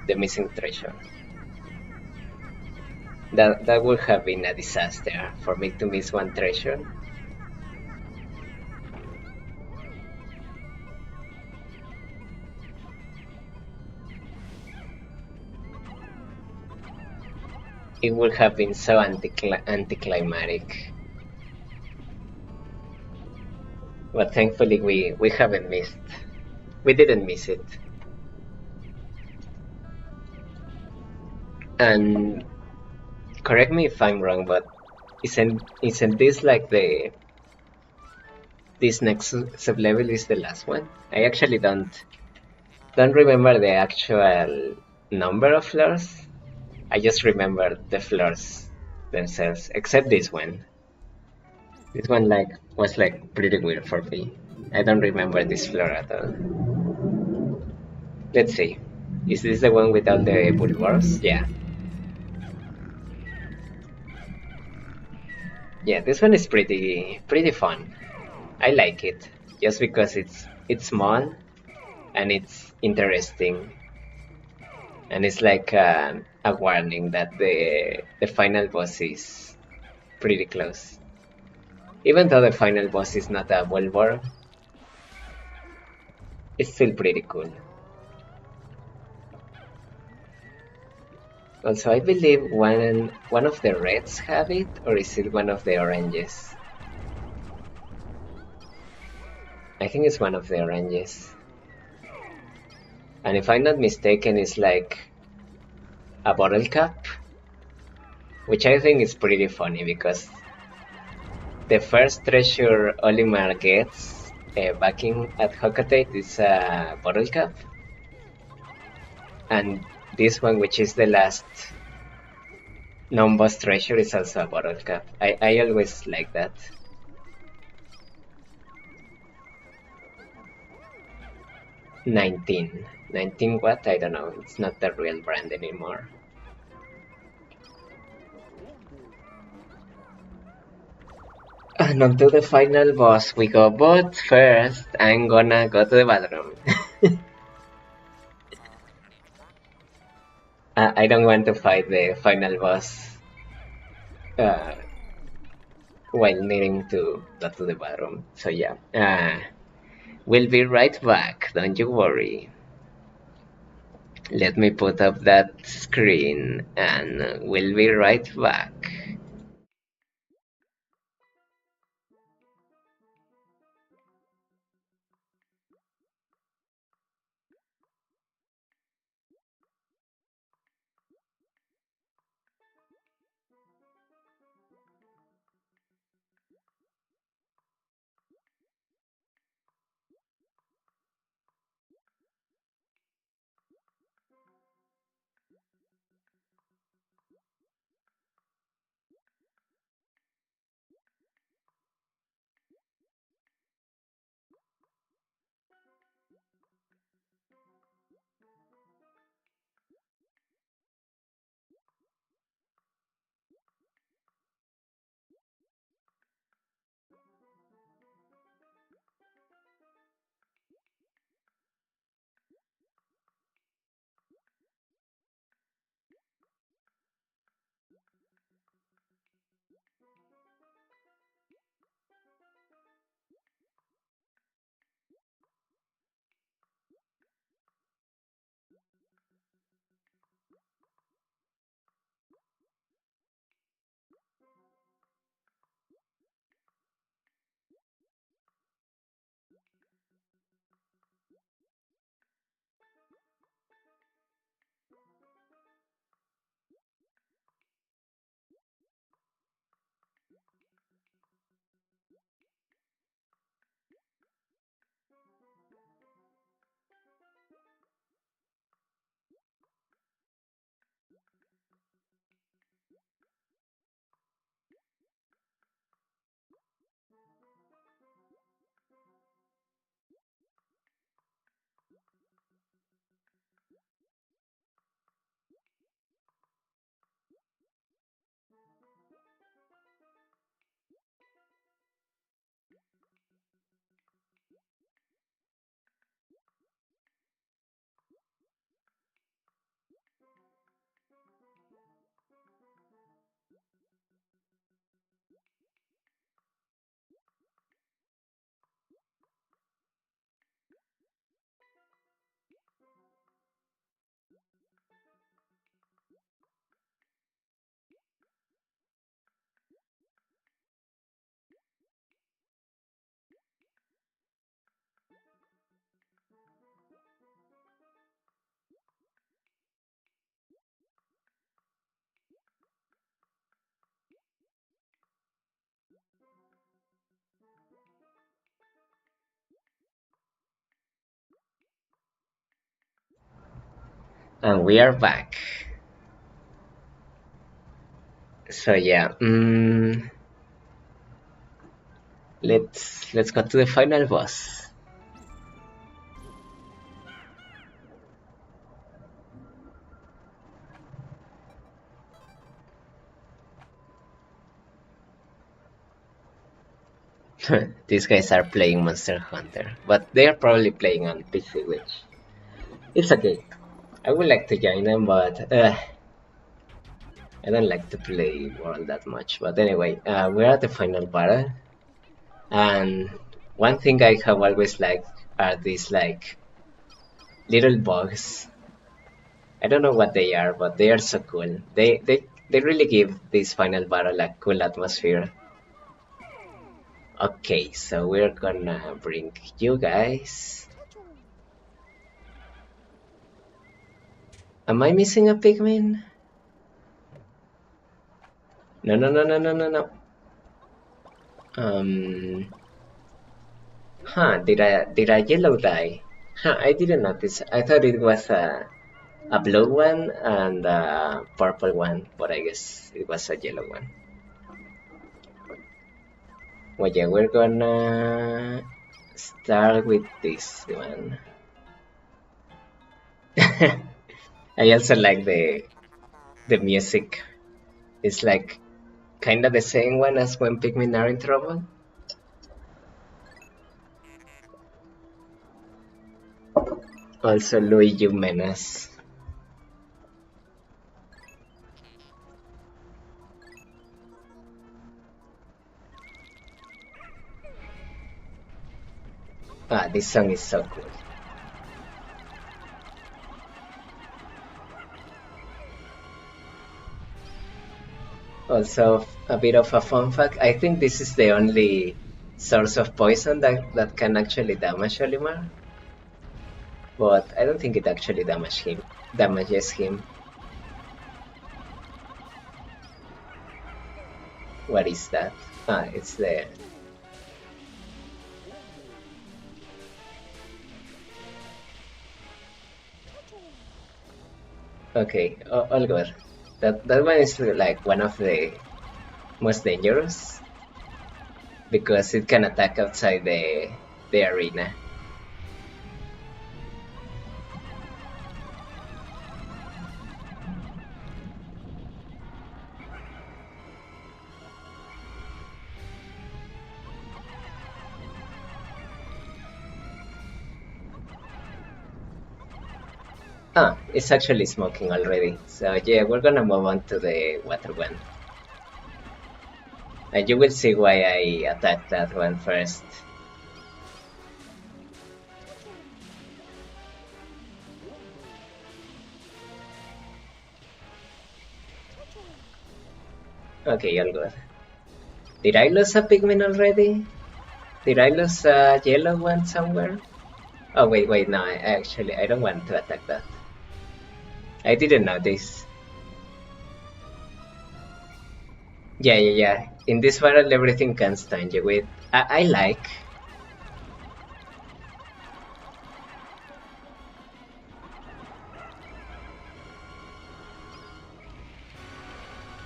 the missing treasure. That would have been a disaster for me to miss one treasure. It would have been so anticlimactic. But thankfully we haven't missed. We didn't miss it. And correct me if I'm wrong, but isn't this like this next sub-level is the last one? I actually don't remember the actual number of floors. I just remember the floors themselves, except this one. This one like was like pretty weird for me. I don't remember this floor at all. Let's see. Is this the one without the bulbars? Yeah. Yeah, this one is pretty fun. I like it just because it's small and it's interesting, and it's like a warning that the final boss is pretty close. Even though the final boss is not a bulbar, it's still pretty cool. Also, I believe one of the reds have it, or is it one of the oranges? I think it's one of the oranges. And if I'm not mistaken, it's like a bottle cap, which I think is pretty funny because the first treasure Olimar gets back in at Hocate is a bottle cap, and this one, which is the last non-boss treasure, is also a bottle cap. I always like that. 19. 19 what? I don't know. It's not the real brand anymore. And on to the final boss we go, but first I'm gonna go to the bathroom. I don't want to fight the final boss uh, while needing to go to the bathroom. So yeah, we'll be right back, don't you worry. Let me put up that screen and we'll be right back. And we are back. So yeah, let's go to the final boss. These guys are playing Monster Hunter, but they are probably playing on PC, which it's okay. I would like to join them, but I don't like to play World that much. But anyway, we're at the final battle, and one thing I have always liked are these like little bugs. I don't know what they are, but they are so cool. They really give this final battle a cool atmosphere. Okay, so we're gonna bring you guys. Am I missing a Pikmin? No, no, no, no, no, no, no. Did a yellow die? I didn't notice. I thought it was a blue one and a purple one, but I guess it was a yellow one. Well, yeah, we're gonna start with this one. I also like the music. It's like kind of the same one as when Pikmin are in trouble. Also, Luigi Menace. This song is so cool. Also, a bit of a fun fact, I think this is the only source of poison that can actually damage Olimar. But I don't think it actually damages him. What is that? It's there. Okay, all good. That one is like one of the most dangerous because it can attack outside the arena. It's actually smoking already. So yeah, we're gonna move on to the water one. And you will see why I attacked that one first. Okay, all good. Did I lose a Pikmin already? Did I lose a yellow one somewhere? Oh wait, no, I don't want to attack that. I didn't know this. Yeah. In this battle, everything can stun you with. I like.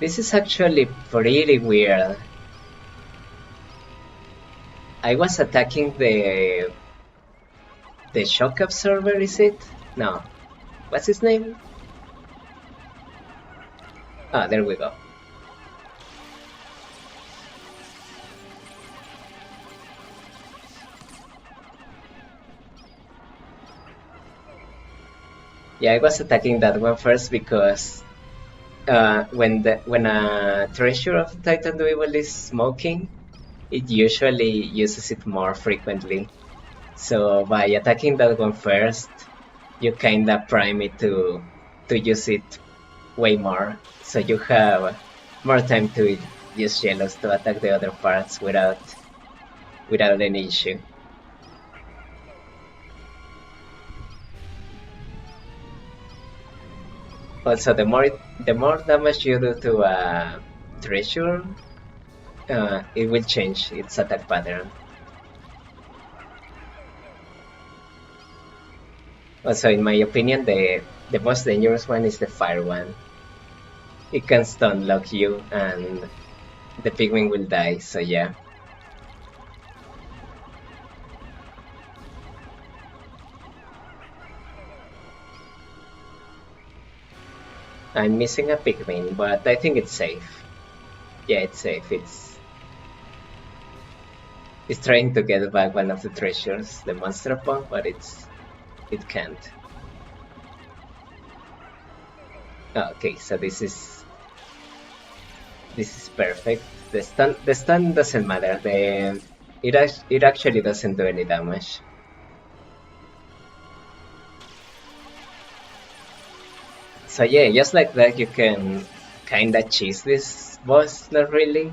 This is actually pretty weird. I was attacking the shock absorber, is it? No. What's his name? There we go. Yeah, I was attacking that one first because when a treasure of the Titan Weevil is smoking, it usually uses it more frequently. So by attacking that one first, you kinda prime it to use it way more. So you have more time to use yellows to attack the other parts without any issue. Also, the more damage you do to a treasure, it will change its attack pattern. Also, in my opinion, the most dangerous one is the fire one. It can stun lock you and the Pikmin will die, so yeah. I'm missing a Pikmin, but I think it's safe. Yeah, it's safe. It's It's trying to get back one of the treasures, the monster pump, but it can't. Okay, so this is perfect. The stun doesn't matter. It actually doesn't do any damage. So yeah, just like that, you can kinda cheese this boss. Not really.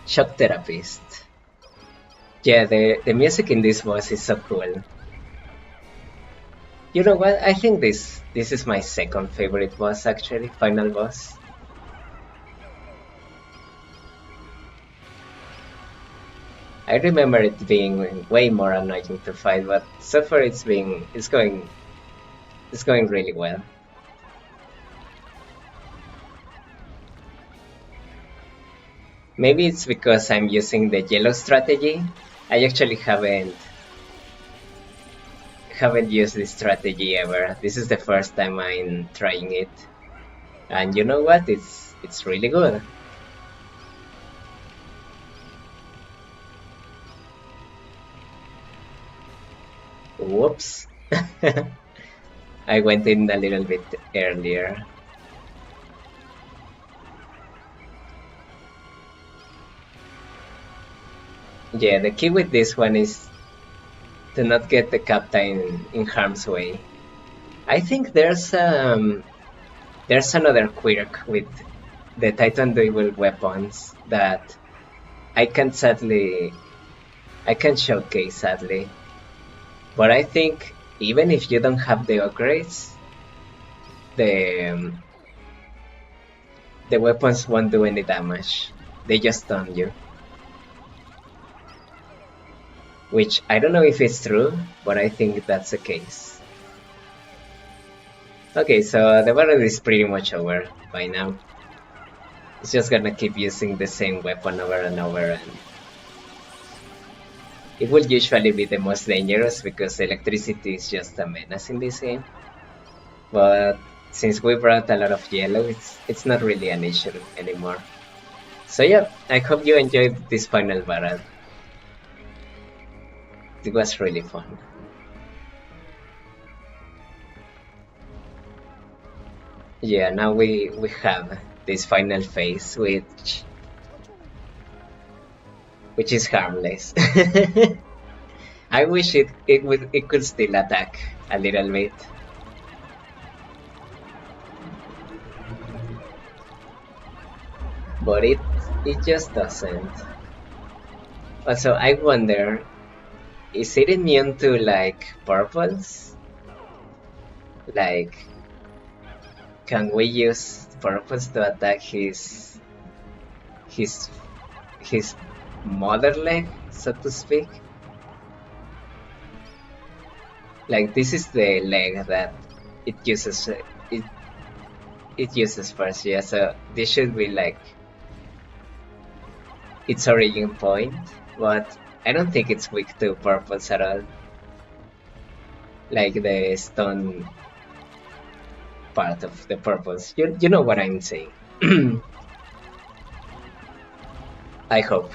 Shock Therapist. Yeah, the music in this boss is so cool. You know what? I think this is my second favorite boss actually, final boss. I remember it being way more annoying to fight, but so far it's going really well. Maybe it's because I'm using the yellow strategy. I actually haven't used this strategy ever. This is the first time I'm trying it. And you know what? It's really good. Whoops. I went in a little bit earlier. Yeah, the key with this one is to not get the captain in harm's way. I think there's another quirk with the Titan dual weapons that I can't showcase sadly. But I think even if you don't have the upgrades, the weapons won't do any damage. They just stun you. Which I don't know if it's true, but I think that's the case. Okay, so the battle is pretty much over by now. It's just gonna keep using the same weapon over and over, and it will usually be the most dangerous because electricity is just a menace in this game. But since we brought a lot of yellow, it's not really an issue anymore. So yeah, I hope you enjoyed this final battle. It was really fun. Yeah, now we have this final phase which is harmless. I wish it could still attack a little bit. But it just doesn't. Also, I wonder, is it immune to like purples? Like, can we use purples to attack his mother leg, so to speak? Like, this is the leg that it uses first, yeah, so this should be like its origin point, but I don't think it's weak to purples at all. Like the stone part of the purples. You know what I'm saying. I hope.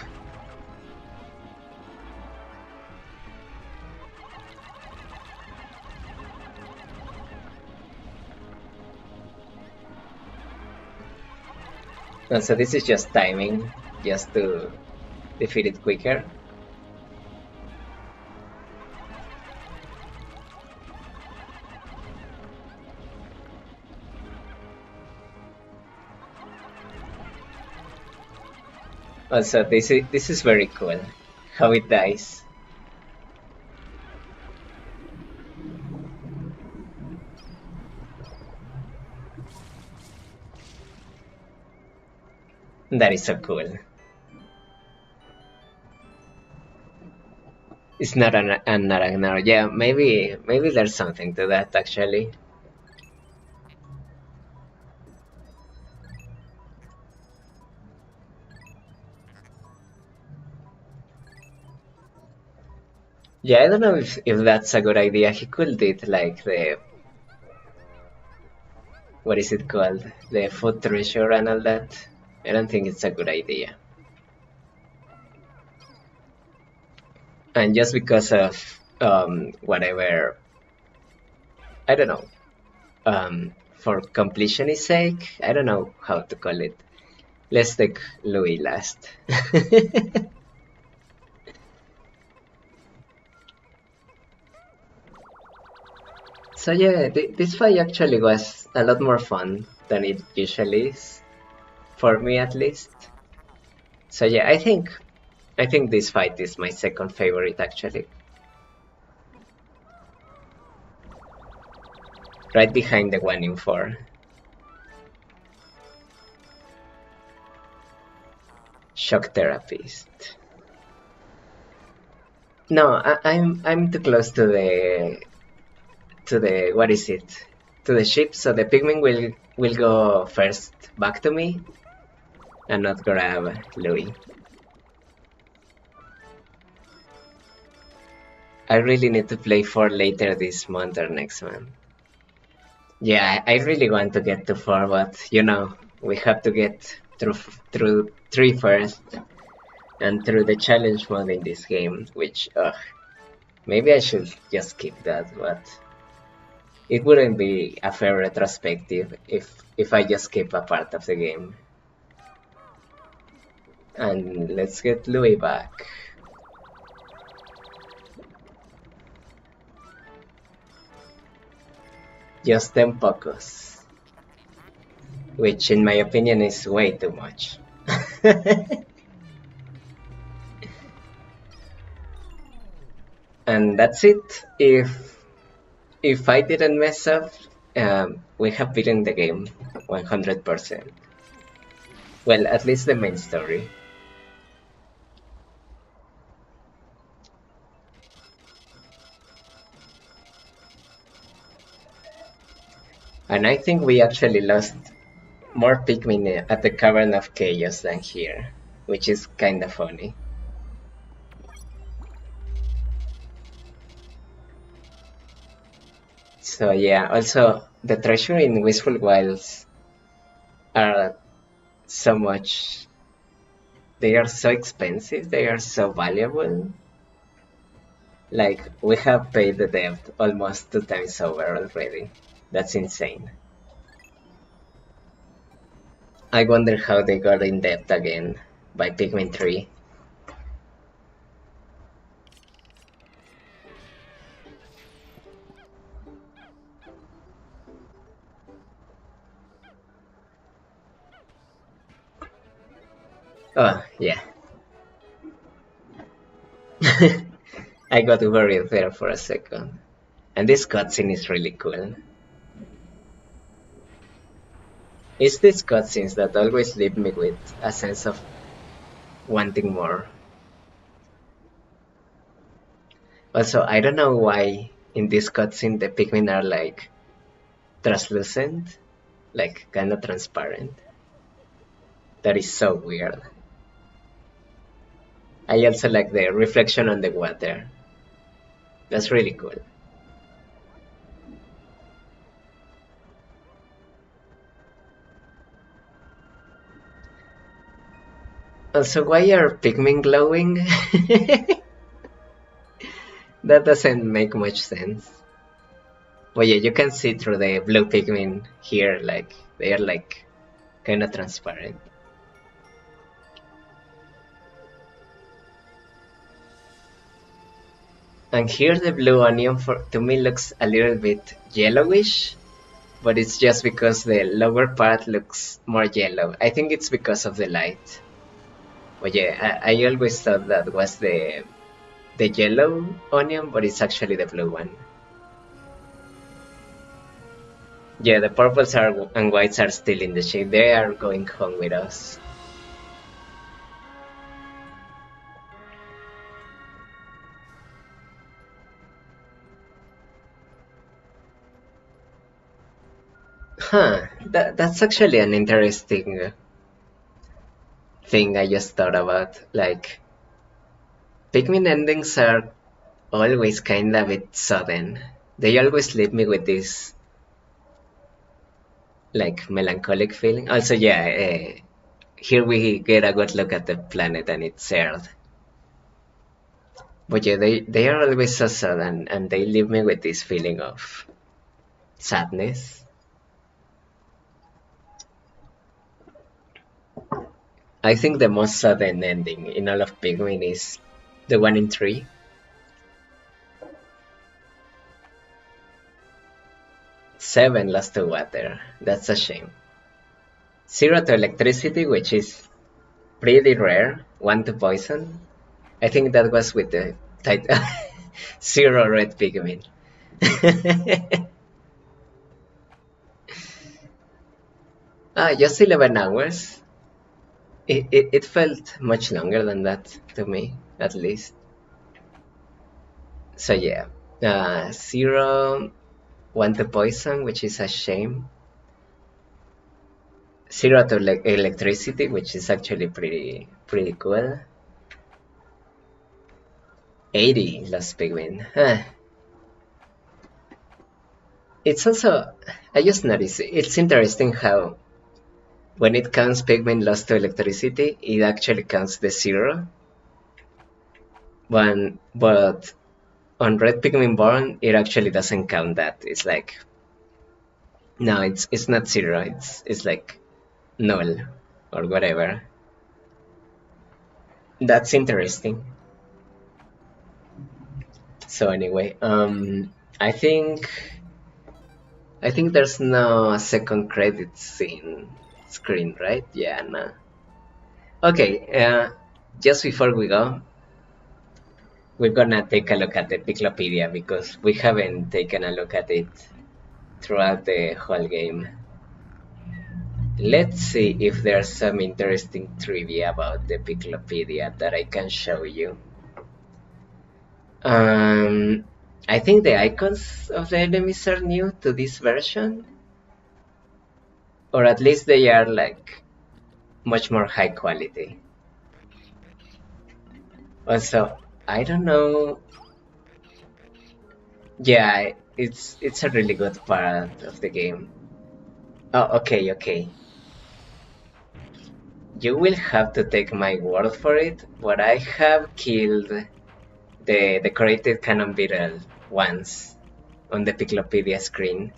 So this is just timing, just to defeat it quicker. Also, this is very cool, how it dies. That is so cool. It's not an Aragnar. Yeah, maybe there's something to that actually. Yeah, I don't know if that's a good idea. He could did like what is it called? The food treasure and all that. I don't think it's a good idea. And just because of whatever, I don't know, for completionist sake, I don't know how to call it. Let's take Louis last. So yeah, this fight actually was a lot more fun than it usually is, for me at least. So yeah, I think this fight is my second favorite actually. Right behind the one in 4. Shock therapist. No, I'm too close to the what is it? To the ship, so the Pikmin will go first back to me and not grab Louis. I really need to play 4 later this month or next month. Yeah, I really want to get to 4, but you know, we have to get through 3 first, and through the challenge mode in this game, which, maybe I should just skip that, but it wouldn't be a fair retrospective if I just skip a part of the game. And let's get Louis back. Just 10 pocos. Which in my opinion is way too much. And that's it. If I didn't mess up, we have beaten the game 100%. Well, at least the main story. And I think we actually lost more Pikmin at the Cavern of Chaos than here, which is kinda funny. So yeah, also the treasure in Wistful Wilds are so much. They are so expensive, they are so valuable. Like, we have paid the debt almost 2 times over already. That's insane. I wonder how they got in debt again by Pikmin 3. Oh, yeah. I got worried there for a second. And this cutscene is really cool. It's these cutscenes that always leave me with a sense of wanting more. Also, I don't know why in this cutscene the Pikmin are like translucent, like kinda transparent. That is so weird. I also like the reflection on the water. That's really cool. Also, why are Pikmin glowing? That doesn't make much sense. But yeah, you can see through the blue Pikmin here, like, they are like kinda transparent. And here the blue onion to me looks a little bit yellowish, but it's just because the lower part looks more yellow. I think it's because of the light. But yeah, I always thought that was the yellow onion, but it's actually the blue one. Yeah, the purples and whites are still in the shade. They are going home with us. Huh, that's actually an interesting thing I just thought about. Like, Pikmin endings are always kinda a bit sudden. They always leave me with this like melancholic feeling. Also, yeah, here we get a good look at the planet and its Earth. But yeah, they are always so sad, and they leave me with this feeling of sadness. I think the most sudden ending in all of Pikmin is the one in 3. 7 lost to water. That's a shame. 0 to electricity, which is pretty rare. 1 to poison. I think that was with the title 0 red Pikmin. Just 11 hours. It felt much longer than that to me, at least. So yeah, 0, 1 to poison, which is a shame. 0 to electricity, which is actually pretty cool. 80 lost Pikmin. It's also, I just noticed, it's interesting how when it counts Pikmin lost to electricity, it actually counts the 0. But on Red Pikmin Born, it actually doesn't count that. It's like, no, it's not 0. It's like null or whatever. That's interesting. So anyway, I think there's no second credit screen, right? Yeah, no. Okay, just before we go, we're gonna take a look at the Piclopedia because we haven't taken a look at it throughout the whole game. Let's see if there's some interesting trivia about the Piclopedia that I can show you. I think the icons of the enemies are new to this version, or at least they are like much more high quality. Also, I don't know. Yeah, it's a really good part of the game. Oh, okay. You will have to take my word for it, but I have killed the decorated cannon beetle once on the Piclopedia screen.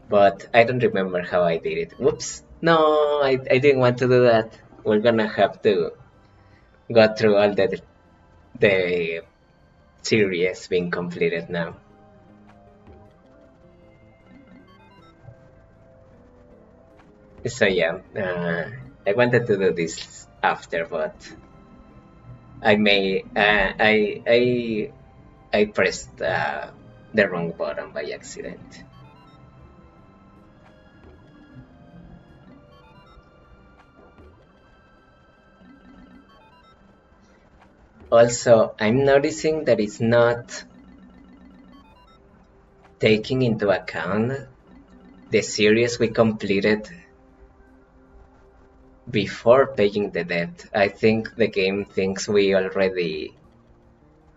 But I don't remember how I did it. Whoops. No, I didn't want to do that. We're gonna have to go through all the series being completed now. So yeah, I wanted to do this after, but I may I pressed the wrong button by accident. Also, I'm noticing that it's not taking into account the series we completed before paying the debt. I think the game thinks we already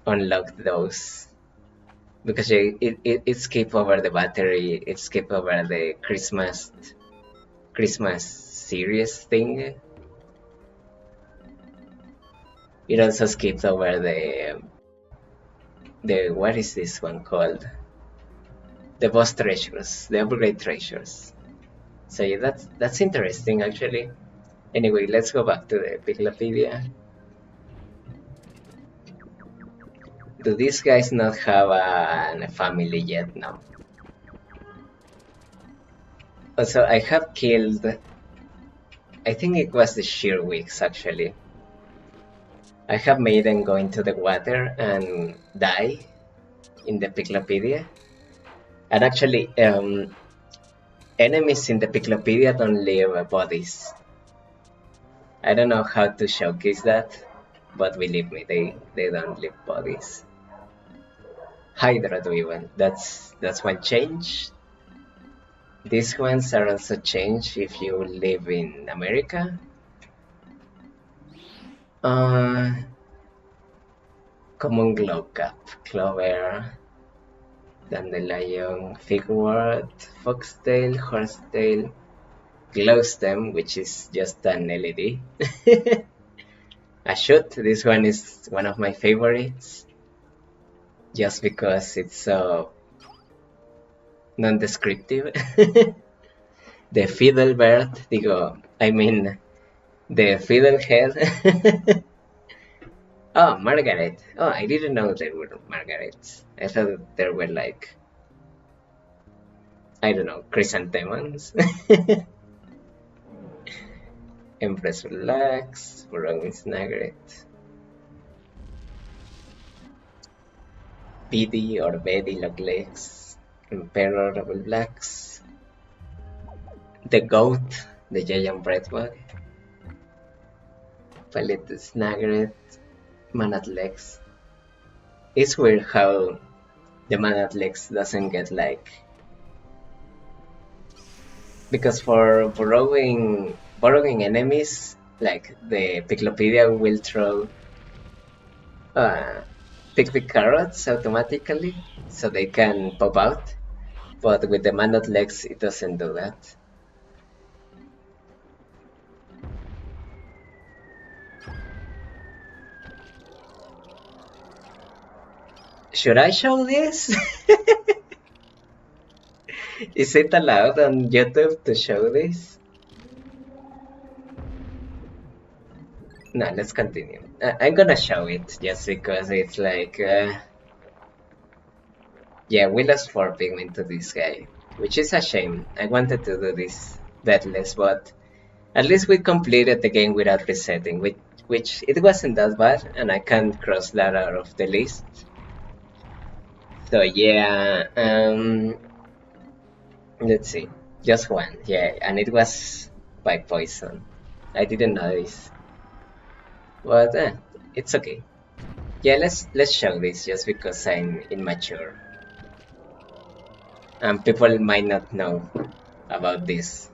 unlocked those because it skipped over the battery, it skipped over the Christmas series thing. It also skipped over the what is this one called? The boss treasures, the upgrade treasures. So yeah, that's interesting actually. Anyway, let's go back to the Piclopedia. Do these guys not have a family yet? No. Also, I have killed, I think it was the Sheerwicks actually. I have made them go into the water and die in the Piclopedia. And actually, enemies in the Piclopedia don't leave bodies. I don't know how to showcase that, but believe me, they don't leave bodies. Hydra even, that's one change. These ones are also changed if you live in America. Common glow cap, clover. Dandelion, Figwort, Foxtail, Horsetail, Glowstem, which is just an LED. A shoot, this one is one of my favorites, just because it's so non-descriptive. The Fiddlebird, the Fiddlehead. Oh, Margaret. Oh, I didn't know there were Margarets. I thought there were like, I don't know, chrysanthemums. Empress Relax, Burrowing Snagret. Biddy or Betty Loglegs, Emperor Double Blacks, the Goat, the Giant Breadbug, Palette Snagret, Manat Legs. It's weird how the Manat Legs doesn't get like, because for borrowing enemies, like the Piclopedia will throw pick the carrots automatically so they can pop out, but with the Manat Legs it doesn't do that. Should I show this? Is it allowed on YouTube to show this? No, let's continue. I'm gonna show it just because it's like, yeah, we lost 4 Pikmin to this guy, which is a shame. I wanted to do this deathless, but at least we completed the game without resetting, which it wasn't that bad, and I can't cross that out of the list. So yeah, let's see, just one, yeah, and it was by poison. I didn't know this, but it's okay. Yeah, let's show this just because I'm immature, and people might not know about this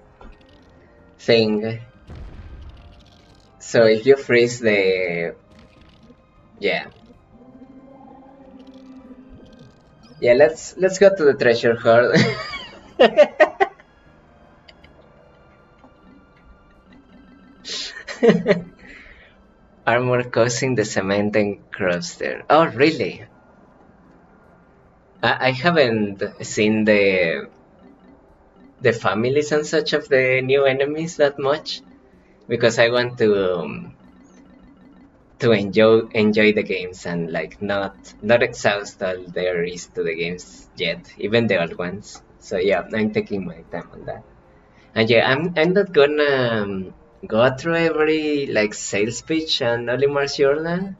thing. So if you freeze the, yeah, let's go to the treasure hoard. Armor causing the cement and crusted. Oh, really? I haven't seen the families and such of the new enemies that much, because I want to enjoy the games and like not exhaust all there is to the games yet, even the old ones. So yeah, I'm taking my time on that. And yeah, I'm not gonna go through every like sales pitch and Olimar's journal,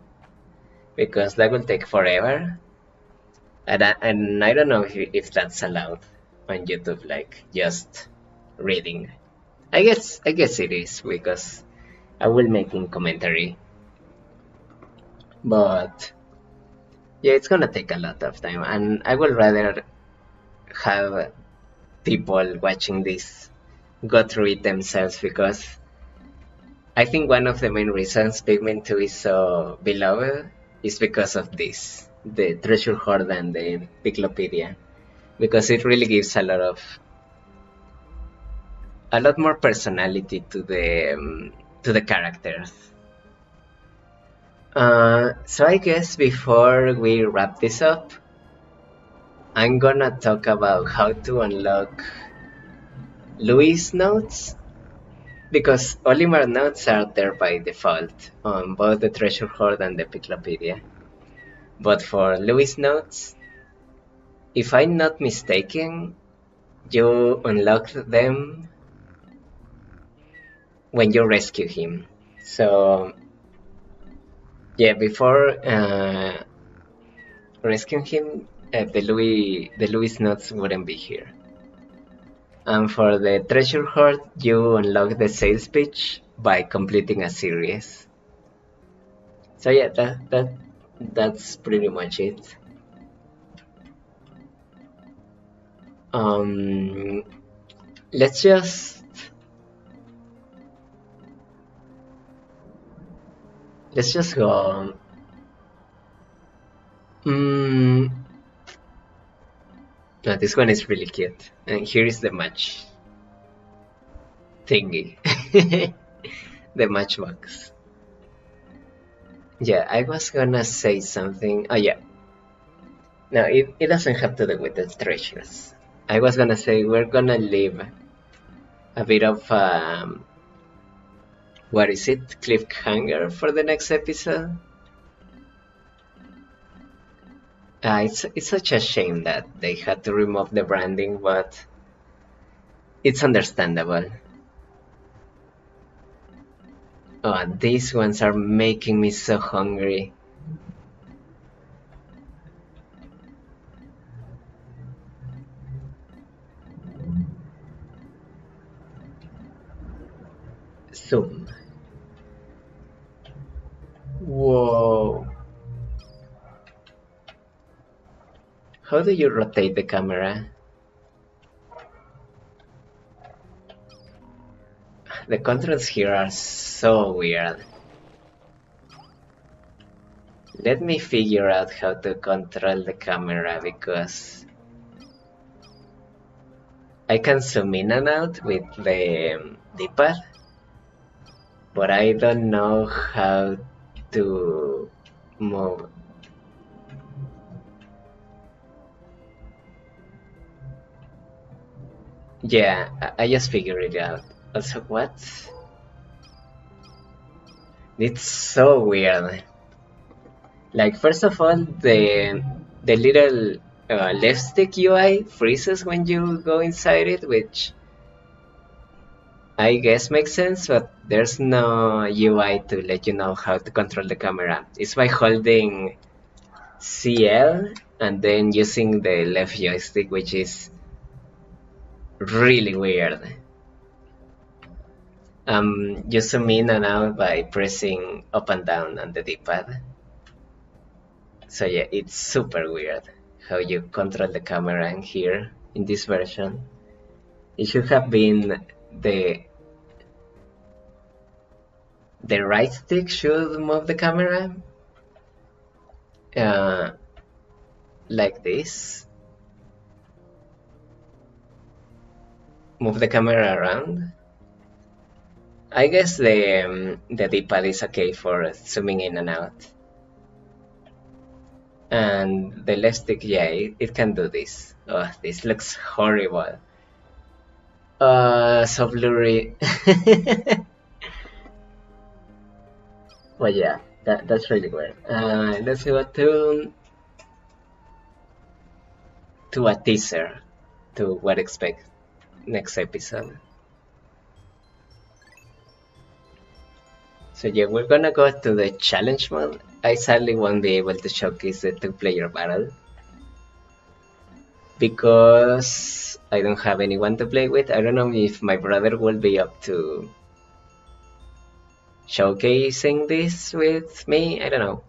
because that will take forever. And I don't know if that's allowed on YouTube, like just reading. I guess it is, because I will making commentary. But yeah, it's gonna take a lot of time, and I would rather have people watching this go through it themselves, because I think one of the main reasons Pikmin 2 is so beloved is because of this, the treasure hoard and the Piclopedia, because it really gives a lot more personality to the characters. So I guess before we wrap this up, I'm gonna talk about how to unlock Louis notes, because Olimar notes are there by default on both the treasure hoard and the Piclopedia. But for Louis notes, if I'm not mistaken, you unlock them when you rescue him. So yeah, before rescuing him, the Louis notes wouldn't be here. And for the treasure hoard, you unlock the sales pitch by completing a series. So yeah, that's pretty much it. Let's just go. this one is really cute. And here is the match thingy. The matchbox. Yeah, I was gonna say something. Oh yeah. No, it doesn't have to do with the treasures. I was gonna say we're gonna leave a bit of what is it? Cliffhanger for the next episode. It's such a shame that they had to remove the branding, but it's understandable. Oh, these ones are making me so hungry. Zoom. Whoa. How do you rotate the camera? The controls here are so weird. Let me figure out how to control the camera because I can zoom in and out with the D-pad, but I don't know how to move. Yeah, I just figured it out. Also, what? It's so weird. Like, first of all, the little left stick UI freezes when you go inside it, which I guess makes sense, but there's no UI to let you know how to control the camera. It's by holding CL and then using the left joystick, which is really weird. You zoom in and out by pressing up and down on the D-pad. So yeah, it's super weird how you control the camera in here in this version. It should have been the right stick should move the camera like this. Move the camera around. I guess the D-pad is okay for zooming in and out. And the left stick, yeah, it can do this. Oh, this looks horrible. So blurry. Well, yeah, that's really weird. Let's go to a teaser to what expect next episode. So yeah, we're gonna go to the challenge mode. I sadly won't be able to showcase the 2-player battle because I don't have anyone to play with. I don't know if my brother will be up to showcasing this with me. I don't know.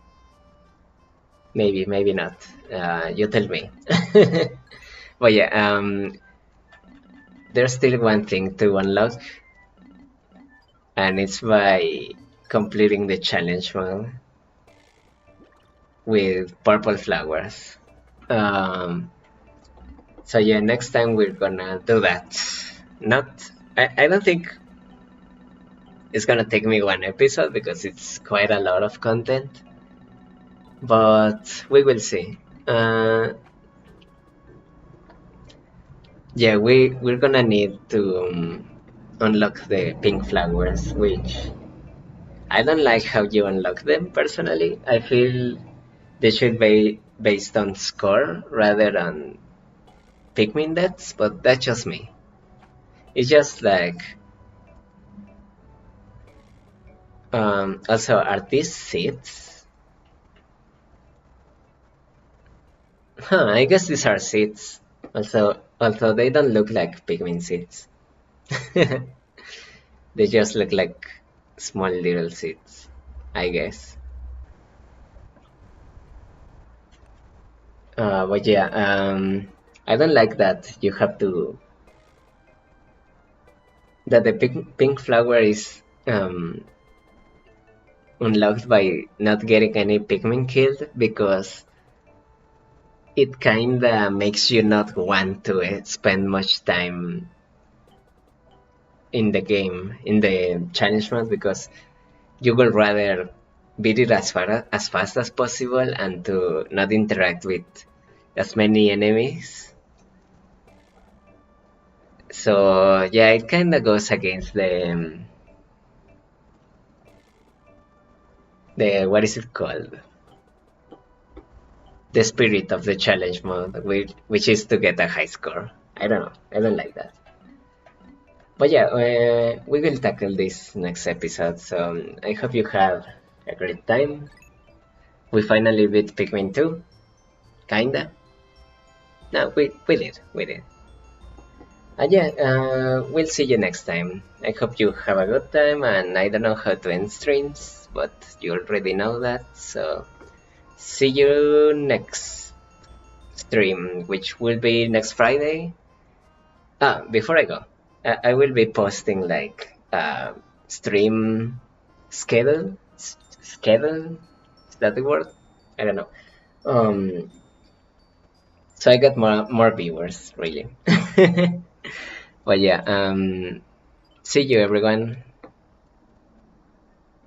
Maybe, maybe not. You tell me. But yeah, there's still one thing to unlock, and it's by completing the challenge mode with purple flowers. So yeah, next time we're gonna do that. I don't think it's gonna take me one episode because it's quite a lot of content, but we will see. Yeah, we're gonna need to unlock the pink flowers, which I don't like how you unlock them personally. I feel they should be based on score rather than Pikmin deaths, but that's just me. It's just like also, are these seeds? Huh, I guess these are seeds. Although they don't look like Pikmin seeds. They just look like small little seeds, I guess. But yeah, I don't like that you have to... that the pink flower is unlocked by not getting any Pikmin killed, because it kinda makes you not want to spend much time in the game, in the challenge mode, because you would rather beat it as fast as possible and to not interact with as many enemies. So yeah, it kind of goes against the what is it called? The spirit of the challenge mode, which is to get a high score. I don't know. I don't like that. But yeah, we will tackle this next episode. So I hope you have a great time. We finally beat Pikmin 2. Kinda. No, we did. We did. Yeah, we'll see you next time. I hope you have a good time, and I don't know how to end streams, but you already know that. So see you next stream, which will be next Friday. Before I go, I will be posting like stream schedule. Schedule, is that the word? I don't know. Um, so I got more viewers, really. But yeah, see you everyone.